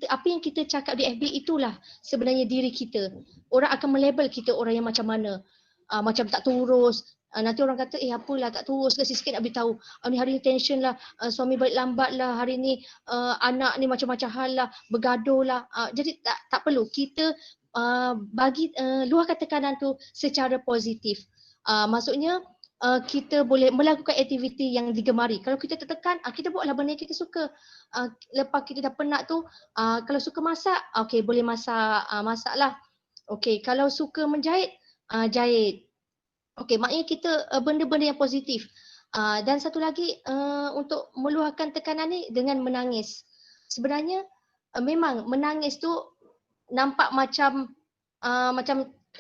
Apa yang kita cakap di FB itulah sebenarnya diri kita. Orang akan melabel kita orang yang macam mana. Macam tak turus, Nanti orang kata apalah tak terus sikit nak beritahu. Ni hari ni tension lah, suami balik lambat lah, hari ni anak ni macam-macam hal lah, bergaduh lah. Jadi tak perlu kita bagi luahkan tekanan tu secara positif. Maksudnya kita boleh melakukan aktiviti yang digemari. Kalau kita tertekan, kita buatlah benda yang kita suka. Lepas kita dah penat tu, kalau suka masak, okey boleh masaklah. Okey, kalau suka menjahit, jahit. Okey, maknanya kita benda-benda yang positif. Dan satu lagi untuk meluahkan tekanan ni dengan menangis. Sebenarnya memang menangis tu nampak macam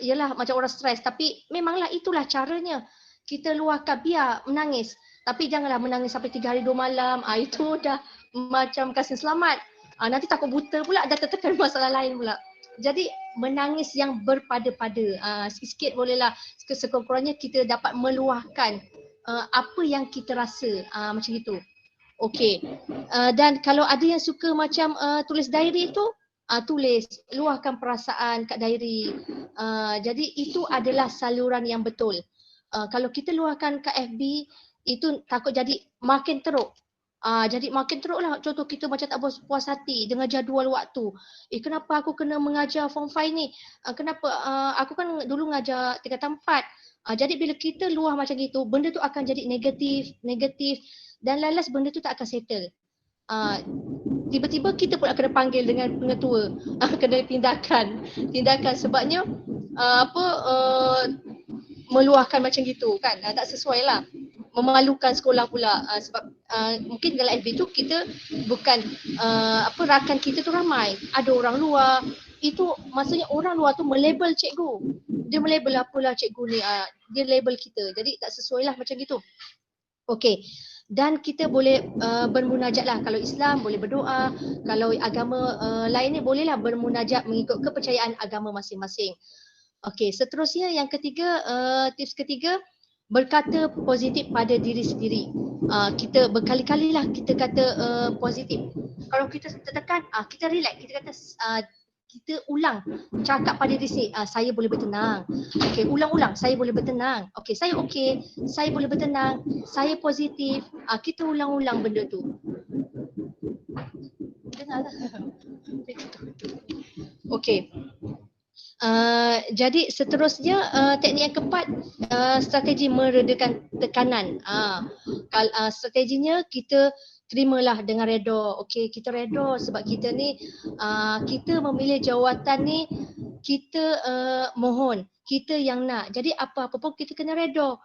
yalah macam orang stres, tapi memanglah itulah caranya. Kita luahkan, biar menangis. Tapi janganlah menangis sampai 3 hari 2 malam. Itu dah macam kasih selamat. Nanti takut buta pula, dah tertekan masalah lain pula. Jadi menangis yang berpada-pada, sikit-sikit bolehlah, sekurang-kurangnya kita dapat meluahkan apa yang kita rasa, macam itu. Okey, dan kalau ada yang suka macam tulis diary tu, tulis, luahkan perasaan kat diary. Jadi itu adalah saluran yang betul. Kalau kita luahkan kat FB, itu takut jadi makin teruk. Jadi makin teruk lah. Contoh kita macam tak puas hati dengan jadual waktu. Kenapa aku kena mengajar form 5 ni? Kenapa aku kan dulu mengajar tingkatan 4. Jadi bila kita luah macam gitu, benda tu akan jadi negatif dan last benda tu tak akan settle. Tiba-tiba kita pula kena panggil dengan pengetua. Kena tindakan sebabnya meluahkan macam gitu kan. Tak sesuai lah. Memalukan sekolah pula sebab mungkin dalam FB tu kita bukan rakan kita tu ramai, ada orang luar. Itu maksudnya orang luar tu melabel cikgu, dia melabel apalah cikgu ni, dia label kita, jadi tak sesuai lah macam gitu. Okey, dan kita boleh bermunajat lah. Kalau Islam boleh berdoa, kalau agama lain ni bolehlah bermunajat mengikut kepercayaan agama masing-masing. Okey, seterusnya yang ketiga, tips ketiga, berkata positif pada diri sendiri. Kita berkali-kali lah kita kata positif. Kalau kita tertekan, kita relax, kita kata kita ulang cakap pada diri sendiri, saya boleh bertenang. Okey, ulang-ulang, saya boleh bertenang. Okey, saya boleh bertenang, saya positif. Kita ulang-ulang benda tu. Dengarlah. Okey. Jadi seterusnya teknik yang keempat, strategi meredakan tekanan. Strateginya kita terimalah dengan reda. Okey, kita reda sebab kita ni kita memilih jawatan ni, kita mohon, kita yang nak. Jadi apa-apa pun kita kena reda.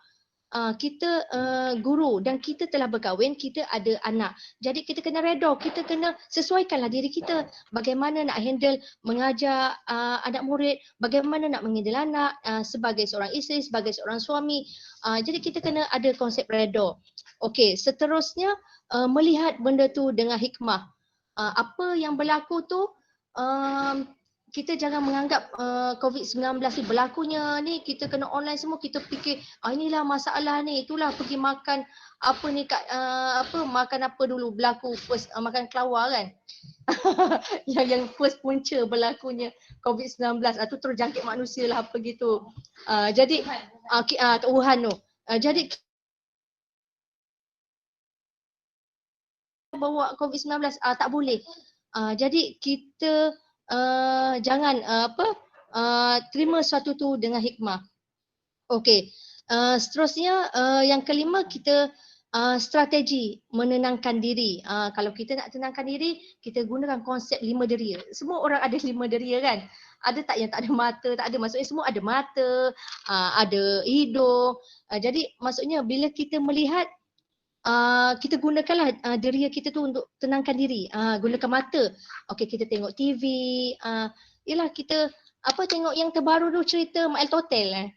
Kita guru dan kita telah berkahwin, kita ada anak. Jadi kita kena reda, kita kena sesuaikanlah diri kita. Bagaimana nak handle mengajar anak murid, bagaimana nak menghandle anak sebagai seorang isteri, sebagai seorang suami. Jadi kita kena ada konsep reda. Okey, seterusnya melihat benda tu dengan hikmah. Apa yang berlaku tu, kita jangan menganggap COVID-19 ni berlakunya ni kita kena online semua, kita fikir inilah masalah ni, itulah pergi makan apa ni kat makan apa dulu berlaku first, makan kelawar kan. yang first punca berlakunya COVID-19 tu terus jangkit manusia lah apa gitu. Jadi kat Wuhan tu. Jadi bawa COVID-19 tak boleh. Jadi kita jangan terima sesuatu tu dengan hikmah. Okey. Seterusnya yang kelima, kita strategi menenangkan diri. Kalau kita nak tenangkan diri, kita gunakan konsep 5 deria. Semua orang ada 5 deria kan? Ada tak yang tak ada mata? Tak ada. Maksudnya semua ada mata, ada hidung. Jadi maksudnya bila kita melihat, kita gunakanlah deria kita tu untuk tenangkan diri. Gunakan mata. Okey, kita tengok TV. Yalah kita tengok yang terbaru tu cerita Mael Totel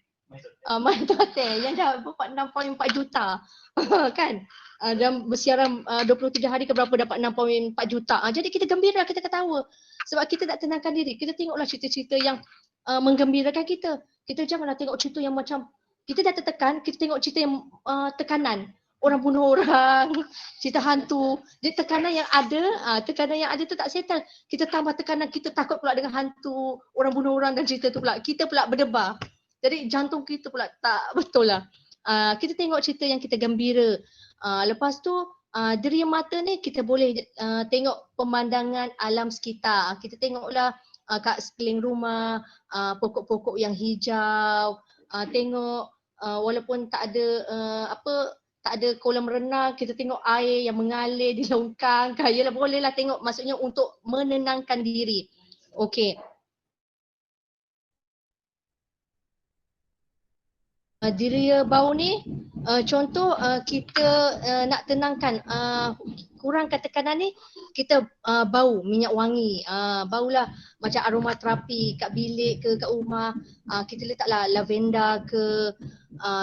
Mael Totel yang dah 6.4 juta kan. Dan bersiaran 23 hari ke berapa dapat 6.4 juta. Jadi kita gembira, kita ketawa. Sebab kita nak tenangkan diri. Kita tengoklah cerita-cerita yang menggembirakan kita. Kita janganlah tengok cerita yang macam kita dah tertekan, kita tengok cerita yang tekanan. Orang bunuh orang, cerita hantu. Jadi tekanan yang ada tu tak settle. Kita tambah tekanan, kita takut pula dengan hantu, orang bunuh orang dan cerita tu pula. Kita pula berdebar. Jadi jantung kita pula tak betul lah. Kita tengok cerita yang kita gembira. Lepas tu deria mata ni kita boleh tengok pemandangan alam sekitar. Kita tengoklah kat sekeliling rumah, pokok-pokok yang hijau, tengok walaupun tak ada tak ada kolam renang, kita tengok air yang mengalir di longkang. Yalah, bolehlah tengok, maksudnya untuk menenangkan diri. Okey. Deria bau ni contoh kita nak tenangkan, kurangkan tekanan ni, kita bau minyak wangi, baulah macam aromaterapi kat bilik ke kat rumah, kita letaklah lavender ke,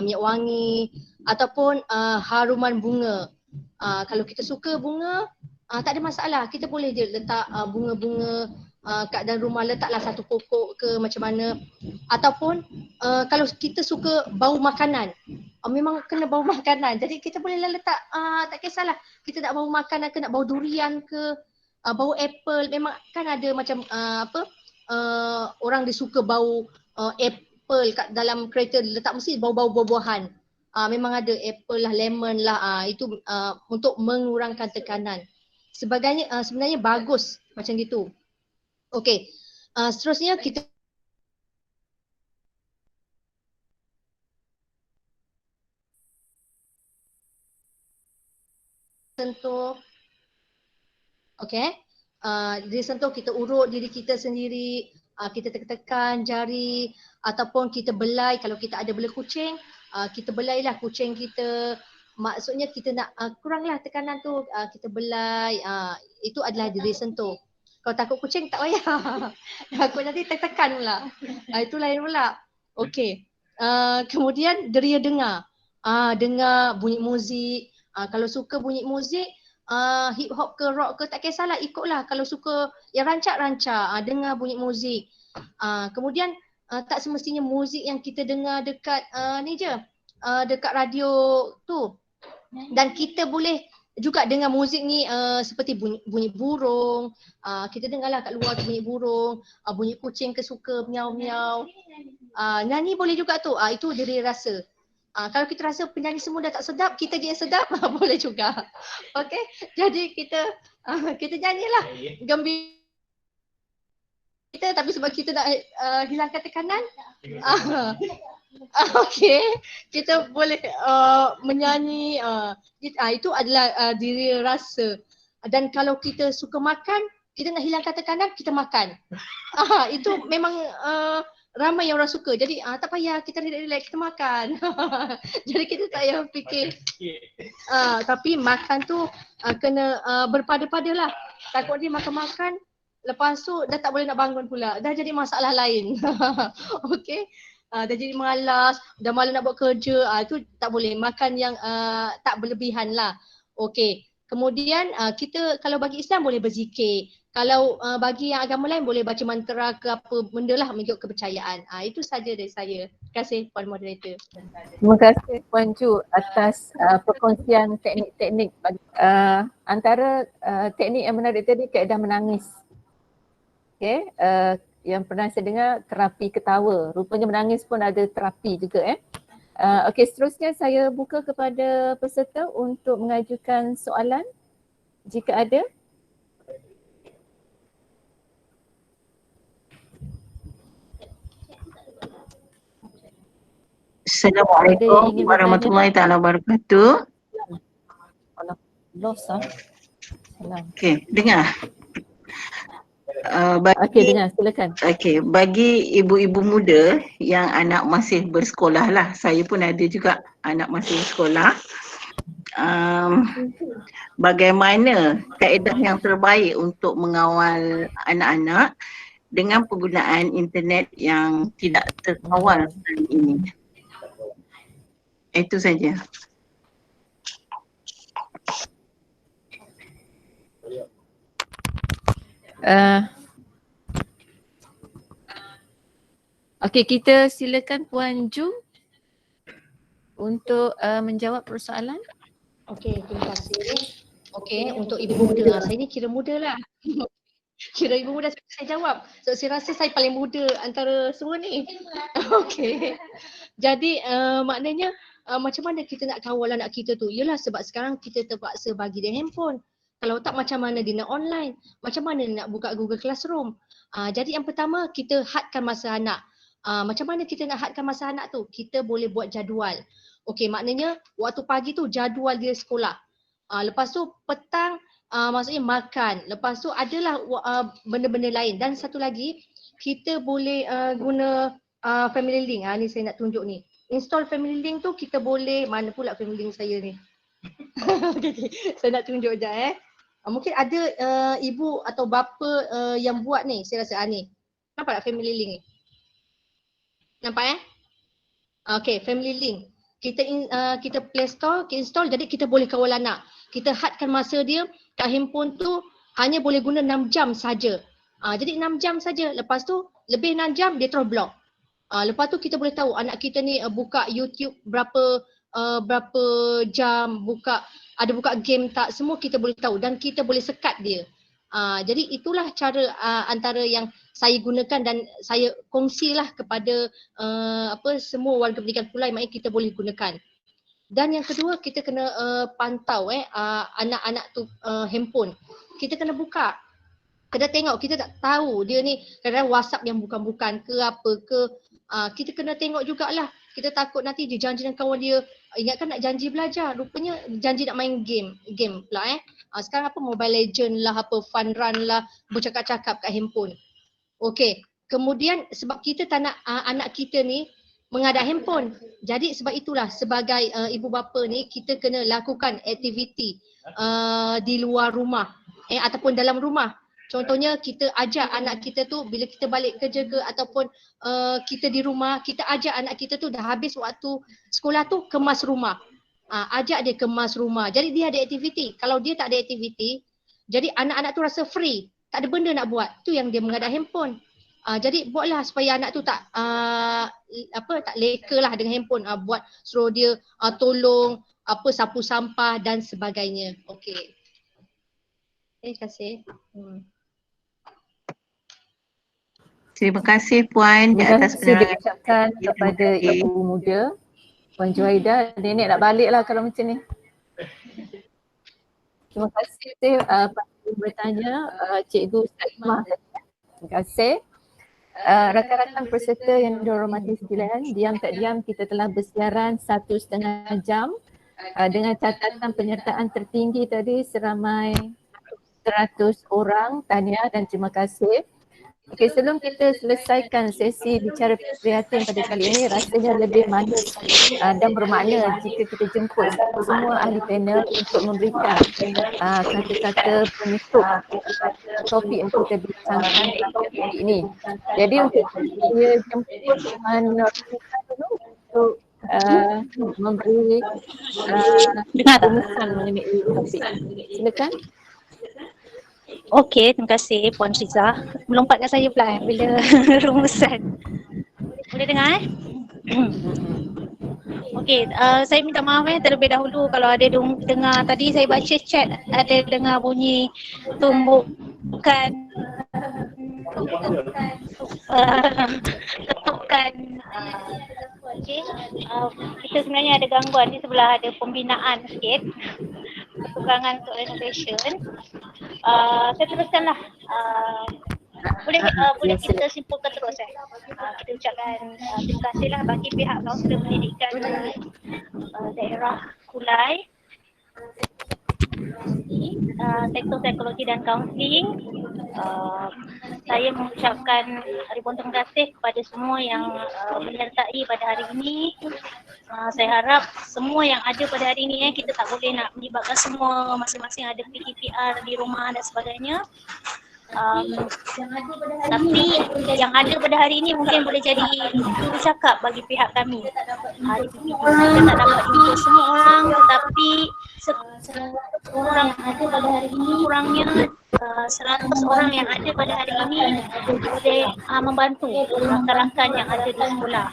minyak wangi ataupun haruman bunga. Kalau kita suka bunga, tak ada masalah, kita boleh je letak bunga-bunga kat dalam rumah, letaklah satu pokok ke macam mana. Ataupun kalau kita suka bau makanan, memang kena bau makanan, jadi kita boleh letak, tak kisahlah kita nak bau makanan ke, nak bau durian ke, bau apple. Memang kan ada macam orang dia suka bau apple kat dalam kereta, letak mesti bau-bau buah-buahan. Memang ada apple lah, lemon lah, itu untuk mengurangkan tekanan. Sebenarnya bagus macam gitu. Okey, seterusnya kita sentuh. Okey, dia sentuh, kita urut diri kita sendiri, kita tekan jari ataupun kita belai. Kalau kita ada bela kucing, kita belailah kucing kita. Maksudnya kita nak kuranglah tekanan tu, kita belai. Itu adalah diri sentuh. Kalau takut kucing tak payah. Takut nanti tertekan pula. Itu lain pula. Okey. Kemudian deria dengar. Dengar bunyi muzik. Kalau suka bunyi muzik, hip hop ke rock ke, tak kisahlah, ikutlah. Kalau suka yang rancak-rancak, dengar bunyi muzik. Kemudian tak semestinya muzik yang kita dengar dekat ni je, dekat radio tu. Dan kita boleh juga dengar muzik ni seperti bunyi burung. Kita dengarlah kat luar tu bunyi burung, bunyi kucing ke suka miau-miau. Nyanyi boleh juga tu. Itu diri rasa. Kalau kita rasa penyanyi semua dah tak sedap, kita je yang sedap, boleh juga. Okey, jadi kita nyanyilah gembira kita, tapi sebab kita nak hilangkan tekanan, okey, kita boleh menyanyi. Itu adalah diri rasa. Dan kalau kita suka makan, kita nak hilangkan tekanan, kita makan. Itu memang ramai yang orang suka. Jadi tak payah, kita relax, kita makan. Jadi kita tak payah fikir. Tapi makan tu kena berpada-pada lah. Takut dia makan-makan, lepas tu dah tak boleh nak bangun pula. Dah jadi masalah lain. Okey. Dah jadi malas, dah malas nak buat kerja. Itu tak boleh. Makan yang tak berlebihan lah. Okey. Kemudian kita kalau bagi Islam boleh berzikir. Kalau bagi yang agama lain boleh baca mantra ke apa benda lah mengikut kepercayaan. Itu saja dari saya. Terima kasih Puan Moderator. Terima kasih Puan Ju atas perkongsian teknik-teknik. Antara teknik yang menarik tadi kaedah menangis. Okay, yang pernah saya dengar terapi ketawa. Rupanya menangis pun ada terapi juga. Okey, seterusnya saya buka kepada peserta untuk mengajukan soalan jika ada. Assalamualaikum warahmatullahi taala wabarakatuh. Okey, dengar. Okey, dengar, silakan. Okey, bagi ibu-ibu muda yang anak masih bersekolah lah, saya pun ada juga anak masih bersekolah. Bagaimana kaedah yang terbaik untuk mengawal anak-anak dengan penggunaan internet yang tidak terkawal hari ini? Itu saja. Okey, kita silakan Puan Ju untuk menjawab persoalan. Okey, terima kasih. Okey, untuk ibu muda, saya ni kira muda lah. Kira ibu muda saya jawab. So saya rasa saya paling muda antara semua ni. Okey. Jadi maknanya macam mana kita nak kawal anak kita tu? Yelah sebab sekarang kita terpaksa bagi dia handphone. Kalau tak macam mana dia nak online? Macam mana dia nak buka Google Classroom? Jadi yang pertama kita hadkan masa anak. Macam mana kita nak hadkan masa anak tu? Kita boleh buat jadual. Okey, maknanya waktu pagi tu jadual dia sekolah. Lepas tu petang maksudnya makan. Lepas tu adalah benda-benda lain. Dan satu lagi kita boleh guna family link. Ni saya nak tunjuk ni. Install family link tu kita boleh, mana pula family link saya ni. Okay. Saya nak tunjuk sekejap mungkin ada ibu atau bapa yang buat ni, saya rasa ni. Nampak tak family link ni? Nampak Okay, family link. Kita Play Store, kita install, jadi kita boleh kawal anak. Kita hadkan masa dia kat handphone tu hanya boleh guna 6 jam saja. Jadi 6 jam saja. Lepas tu lebih 6 jam dia terus block. Lepas tu kita boleh tahu anak kita ni buka YouTube berapa jam, ada buka game tak, semua kita boleh tahu dan kita boleh sekat dia. Jadi itulah cara antara yang saya gunakan dan saya kongsilah kepada semua warga pendidikan Kulai, maknanya kita boleh gunakan. Dan yang kedua kita kena pantau anak-anak tu handphone. Kita kena buka. Kena tengok, kita tak tahu dia ni kadang-kadang WhatsApp yang bukan-bukan ke apa ke. Kita kena tengok jugalah. Kita takut nanti dia janji dengan kawan dia, ingatkan nak janji belajar, rupanya janji nak main game pula sekarang Mobile Legend lah, Fun Run lah, bercakap-cakap kat handphone. Okey, kemudian sebab kita tak nak anak kita ni mengadap handphone. Jadi sebab itulah sebagai ibu bapa ni kita kena lakukan aktiviti di luar rumah ataupun dalam rumah. Contohnya kita ajak anak kita tu bila kita balik kerja ke ataupun kita di rumah, kita ajak anak kita tu dah habis waktu sekolah tu kemas rumah. Ajak dia kemas rumah. Jadi dia ada aktiviti. Kalau dia tak ada aktiviti, jadi anak-anak tu rasa free. Tak ada benda nak buat. Tu yang dia mengadap handphone. Jadi buatlah supaya anak tu tak leka lah dengan handphone. Suruh dia tolong sapu sampah dan sebagainya. Okey. Terima kasih. Terima kasih Puan di atas penerangan. Saya ucapkan kepada ibu muda Puan Juhaida. Nenek nak balik lah kalau macam ni. Terima kasih Pak bertanya Cikgu Saimah. Terima kasih. Rakan-rakan peserta yang dihormati sekalian, diam tak diam kita telah bersiaran 1.5 jam dengan catatan penyertaan tertinggi tadi seramai 100 orang. Tahniah dan terima kasih. Okey, sebelum kita selesaikan sesi bicara prihatin pada kali ini, rasanya lebih manis dan bermakna jika kita jemput semua ahli panel untuk memberikan kata-kata penutup topik yang kita bincangkan hari ini. Jadi untuk saya jemput Tuan dulu untuk memberi rumusan mengenai topik. Silakan. Okey, terima kasih Puan Riza. Melompat kat saya pula bila rumusan. Boleh dengar Okey, saya minta maaf terlebih dahulu kalau ada dengar tadi saya baca chat ada dengar bunyi tumbukan ketukan. Okey, kita sebenarnya ada gangguan di sebelah, ada pembinaan sikit, kekurangan untuk renovation. Saya teruskanlah. Boleh kita simpulkan terus kita ucapkan terima kasihlah bagi pihak kaunselor pendidikan daerah Kulai, sektor psikologi dan kaunseling. Saya mengucapkan ribuan terima kasih kepada semua yang menyertai pada hari ini. Saya harap semua yang ada pada hari ini kita tak boleh nak melibatkan semua, masing-masing ada PKPR di rumah dan sebagainya. Tapi yang ada pada hari ini mungkin boleh jadi juru cakap bagi pihak kami. Kita tak dapat jumpa semua orang, tetapi orang ada pada hari ini kurangnya 100 orang yang ada pada hari ini boleh membantu rakan-rakan yang ada di sekolah.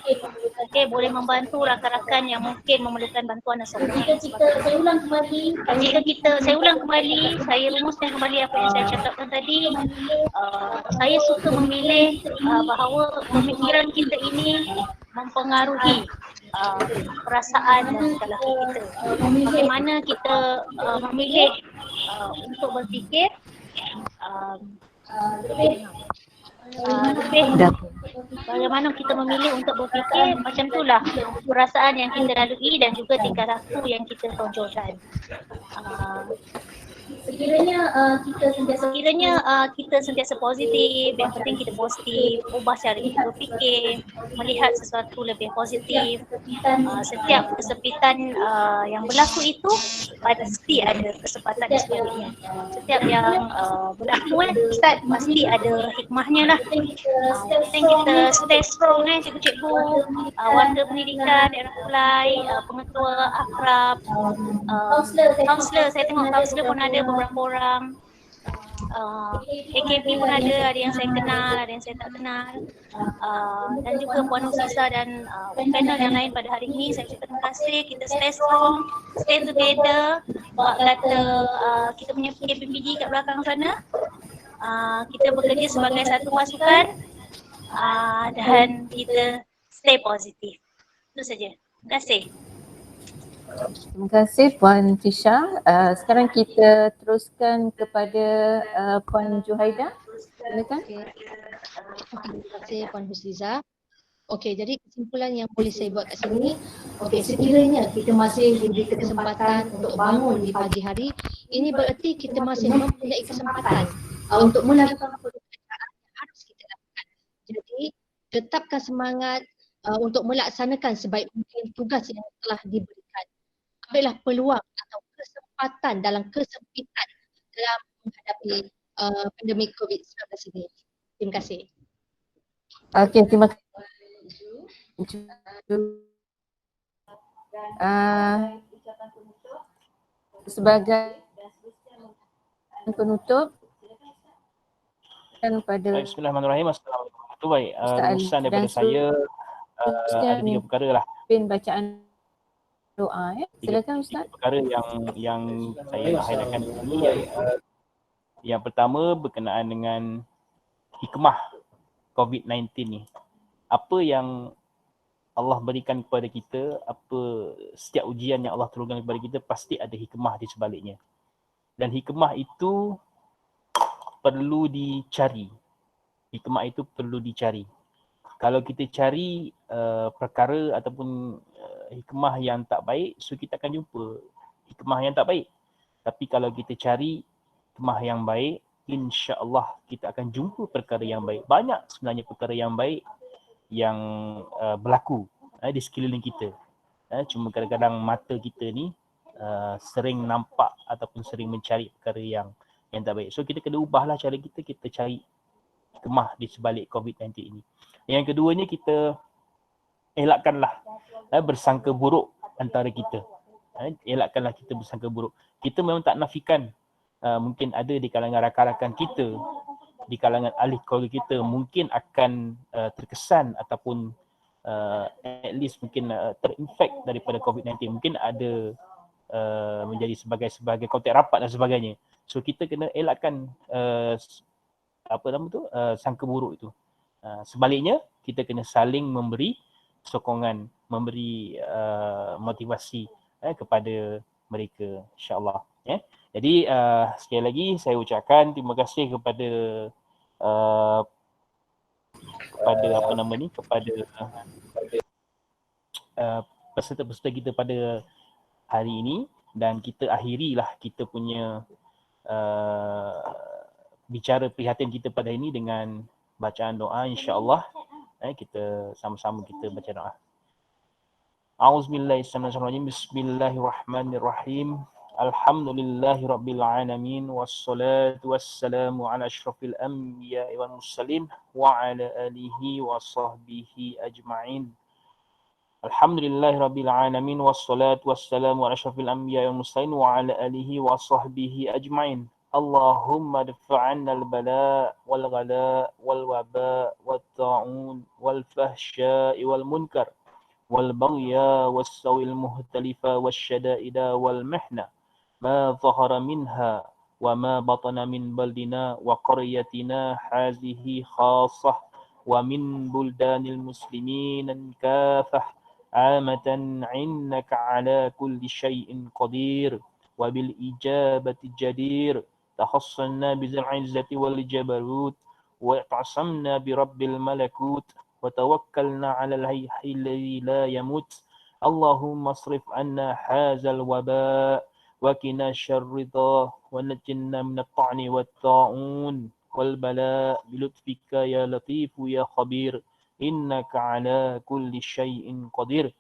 Okey, boleh membantu rakan-rakan yang mungkin memerlukan bantuan dan sebagainya. Saya ulang kembali, saya rumuskan kembali apa yang saya cakapkan tadi. Saya suka memilih bahawa pemikiran kita ini mempengaruhi perasaan dan tingkah laku kita. Bagaimana kita memilih untuk berfikir lebih bagaimana kita memilih untuk berfikir, macam itulah perasaan yang kita lalui dan juga tingkah laku yang kita tonjolkan. Sekiranya kita sentiasa positif, yang penting kita positif, ubah cara kita berfikir, melihat sesuatu lebih positif. Setiap kesempitan yang berlaku itu pasti ada kesempatan di sebaliknya. Setiap yang berlaku Ustaz pasti ada hikmahnya lah. Kita stay strong cikgu-cikgu, warga pendidikan, daerah Kulai, pengetua akrab, kaunselor, saya tengok kaunselor pun ada beberapa orang, AKP pun ada yang saya kenal, ada yang saya tak kenal, dan juga Puan Husisa dan panel yang lain pada hari ini. Saya ucapkan terima kasih. Kita stay strong, stay together. Buat kata kita punya KPPD kat belakang sana, kita bekerja sebagai satu pasukan dan kita stay positif. Itu saja. Terima kasih. Terima kasih Puan Tisha. Sekarang kita teruskan kepada Puan Juhaida. Silakan. Terima kasih Puan Husliza. Okey, jadi kesimpulan yang boleh saya buat kat sini, okey, sekiranya kita masih diberi kesempatan untuk bangun di pagi hari, ini bererti kita masih mempunyai kesempatan untuk melakukan pekerjaan yang harus kita lakukan. Jadi, tetapkan semangat untuk melaksanakan sebaik mungkin tugas yang telah diberikan. Ambillah peluang atau kesempatan dalam kesempitan dalam menghadapi pandemik COVID-19 ini. Terima kasih. Okey, terima kasih. Sebagai penutup dan pada Bismillahirrahmanirrahim. Assalamualaikum warahmatullahi wabarakatuh. Rumusan daripada saya ada 3 perkara lah. Bacaan doa silakan Ustaz. Perkara yang saya highlightkan ini yang pertama berkenaan dengan hikmah COVID-19 ni. Apa yang Allah berikan kepada kita, setiap ujian yang Allah turunkan kepada kita pasti ada hikmah di sebaliknya. Dan hikmah itu perlu dicari. Hikmah itu perlu dicari. Kalau kita cari perkara ataupun hikmah yang tak baik, so kita akan jumpa hikmah yang tak baik. Tapi kalau kita cari hikmah yang baik, insya-Allah kita akan jumpa perkara yang baik. Banyak sebenarnya perkara yang baik yang berlaku di sekeliling kita. Cuma kadang-kadang mata kita ni sering nampak ataupun sering mencari perkara yang tak baik. So kita kena ubahlah cara kita cari hikmah di sebalik COVID-19 ini. Yang keduanya, kita elakkanlah bersangka buruk antara kita. Elakkanlah kita bersangka buruk. Kita memang tak nafikan mungkin ada di kalangan rakan-rakan kita, di kalangan ahli keluarga kita mungkin akan terkesan ataupun at least mungkin terinfect daripada COVID-19. Mungkin ada menjadi sebagai kontak rapat dan sebagainya. So kita kena elakkan sangka buruk itu. Sebaliknya, kita kena saling memberi sokongan, memberi motivasi kepada mereka, insya-Allah. Jadi sekali lagi saya ucapkan terima kasih kepada peserta-peserta kita pada hari ini, dan kita akhirilah kita punya bicara prihatin kita pada ini dengan bacaan doa, insya-Allah. Kita sama-sama kita baca doa. A'udzubillahi bismillahirrahmanirrahim. Alhamdulillahirabbil alamin wassalatu wassalamu ala asyrafil anbiya'i wal mursalin wa ala alihi wa sahbihi ajma'in. Alhamdulillahirabbil alamin wassalatu wassalamu ala asyrafil anbiya'i wal mursalin wa ala alihi wa sahbihi ajma'in. Allahumma dafa'anna al-bala' wal ghala' wal waba' wat ta'un wal fahsya'i wal munkar wal baghya was sawil muhtalifa wasyada'ida wal mihna ma zahara minha wa ma batana min baldina wa qaryatina hazihi khassah wa min buldanil muslimin kafah عامة إنك على كل شيء قدير وبالإجابة جدير. تخصنا بذي العزة والجبروت واعتصمنا برب الملكوت وتوكلنا على الحي الذي لا يموت. اللهم اصرف عنا هذا الوباء وقنا شر ضاه ونجنا من الطعن والطاعون والبلاء بلطفك يا لطيف يا خبير إنك على كل شيء قدير.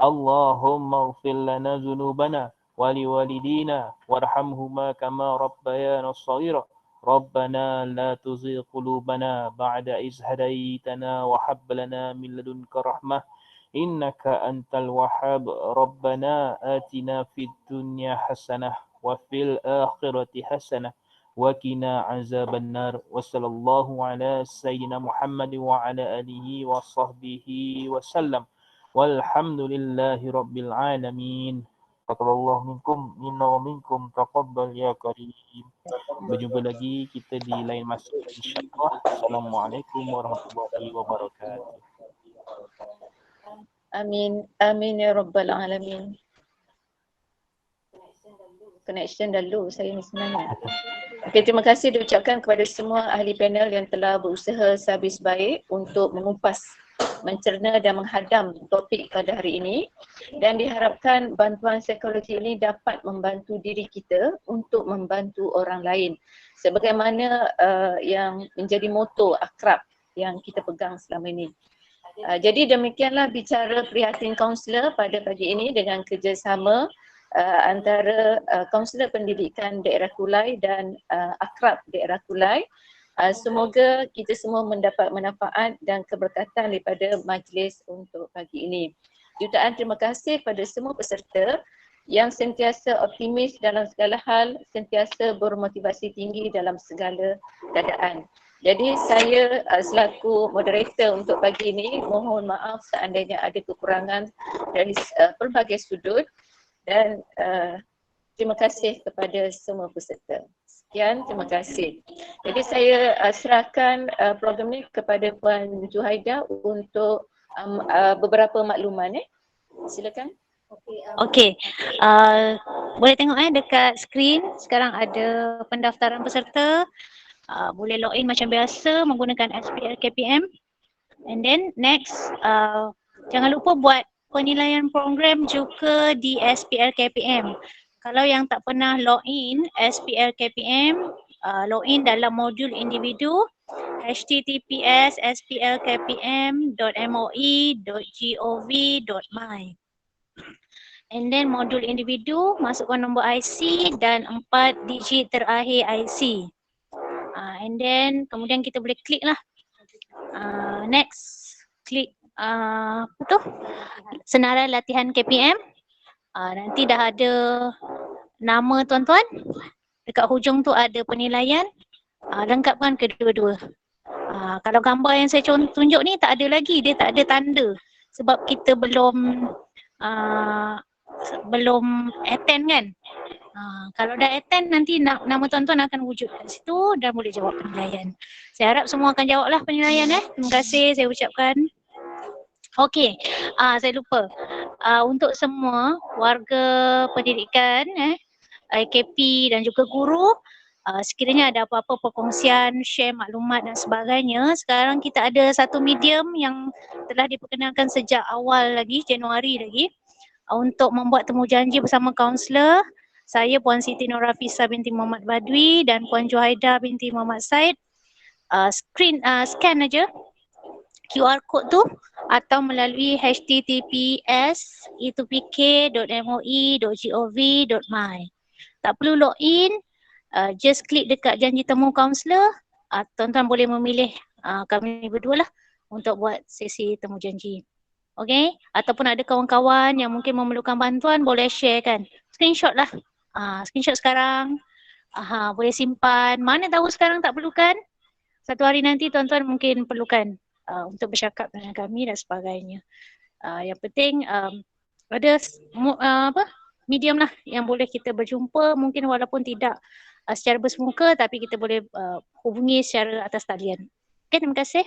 اللهم اغفر لنا ذنوبنا ولوالدينا وارحمهما كما ربيانا صغيرا. ربنا لا تزغ قلوبنا بعد إذ هديتنا وهب لنا من لدنك رحمة إنك أنت الوهاب. ربنا آتنا في الدنيا حسنة وفي الآخرة حسنة وقنا عذاب النار. وصلى الله على سيدنا محمد وعلى آله وصحبه وسلم والحمد لله رب العالمين. Taqabbalallahu minkum minna wa minkum taqabbal ya karim. Berjumpa lagi kita di lain masa insya-Allah. Assalamualaikum warahmatullahi wabarakatuh. Amin. Amin ya rabbal alamin. Connection dulu saya ni sebenarnya. Okey, terima kasih diucapkan kepada semua ahli panel yang telah berusaha sehabis baik untuk mengupas, mencerna dan menghadam topik pada hari ini, dan diharapkan bantuan psikologi ini dapat membantu diri kita untuk membantu orang lain sebagaimana yang menjadi moto akrab yang kita pegang selama ini. Jadi demikianlah bicara prihatin kaunselor pada pagi ini dengan kerjasama antara kaunselor pendidikan daerah Kulai dan akrab daerah Kulai. Semoga kita semua mendapat manfaat dan keberkatan daripada majlis untuk pagi ini. Jutaan terima kasih kepada semua peserta yang sentiasa optimis dalam segala hal, sentiasa bermotivasi tinggi dalam segala keadaan. Jadi saya selaku moderator untuk pagi ini mohon maaf seandainya ada kekurangan dari pelbagai sudut, dan terima kasih kepada semua peserta. Sekian, terima kasih. Jadi saya serahkan program ni kepada Puan Juhaida untuk beberapa makluman. Silakan. Okey. Boleh tengok dekat skrin sekarang ada pendaftaran peserta. Boleh login macam biasa menggunakan SPL KPM. And then next, jangan lupa buat penilaian program juga di SPL KPM. Kalau yang tak pernah login SPL KPM, login dalam modul individu https://splkpm.moi.gov.my. And then modul individu, masukkan nombor IC dan 4 digit terakhir IC. And then kemudian kita boleh klik lah. Next, klik senarai latihan KPM. Nanti dah ada nama tuan-tuan. Dekat hujung tu ada penilaian. Lengkapkan kedua-dua. Kalau gambar yang saya tunjuk ni tak ada lagi, dia tak ada tanda. Sebab kita belum attend kan. Kalau dah attend nanti nama tuan-tuan akan wujud kat situ dan boleh jawab penilaian. Saya harap semua akan jawablah penilaian. Terima kasih saya ucapkan. Okey, saya lupa. Untuk semua warga pendidikan, IKP dan juga guru, sekiranya ada apa-apa perkongsian, share maklumat dan sebagainya, sekarang kita ada satu medium yang telah diperkenalkan sejak awal lagi, Januari lagi, untuk membuat temujanji bersama kaunselor. Saya Puan Siti Nurafisa binti Muhammad Badwi dan Puan Juhaida binti Muhammad Said. Scan aja QR code tu atau melalui https://itupk.moi.gov.my. Tak perlu login, just klik dekat janji temu kaunselor. Tuan-tuan boleh memilih kami berdua lah untuk buat sesi temu janji. Okay, ataupun ada kawan-kawan yang mungkin memerlukan bantuan boleh share kan. Screenshot lah. Screenshot sekarang. Boleh simpan. Mana tahu sekarang tak perlukan. Satu hari nanti tuan-tuan mungkin perlukan untuk bercakap dengan kami dan sebagainya. Yang penting ada medium lah yang boleh kita berjumpa, mungkin walaupun tidak secara bersemuka tapi kita boleh hubungi secara atas talian. Okay, terima kasih.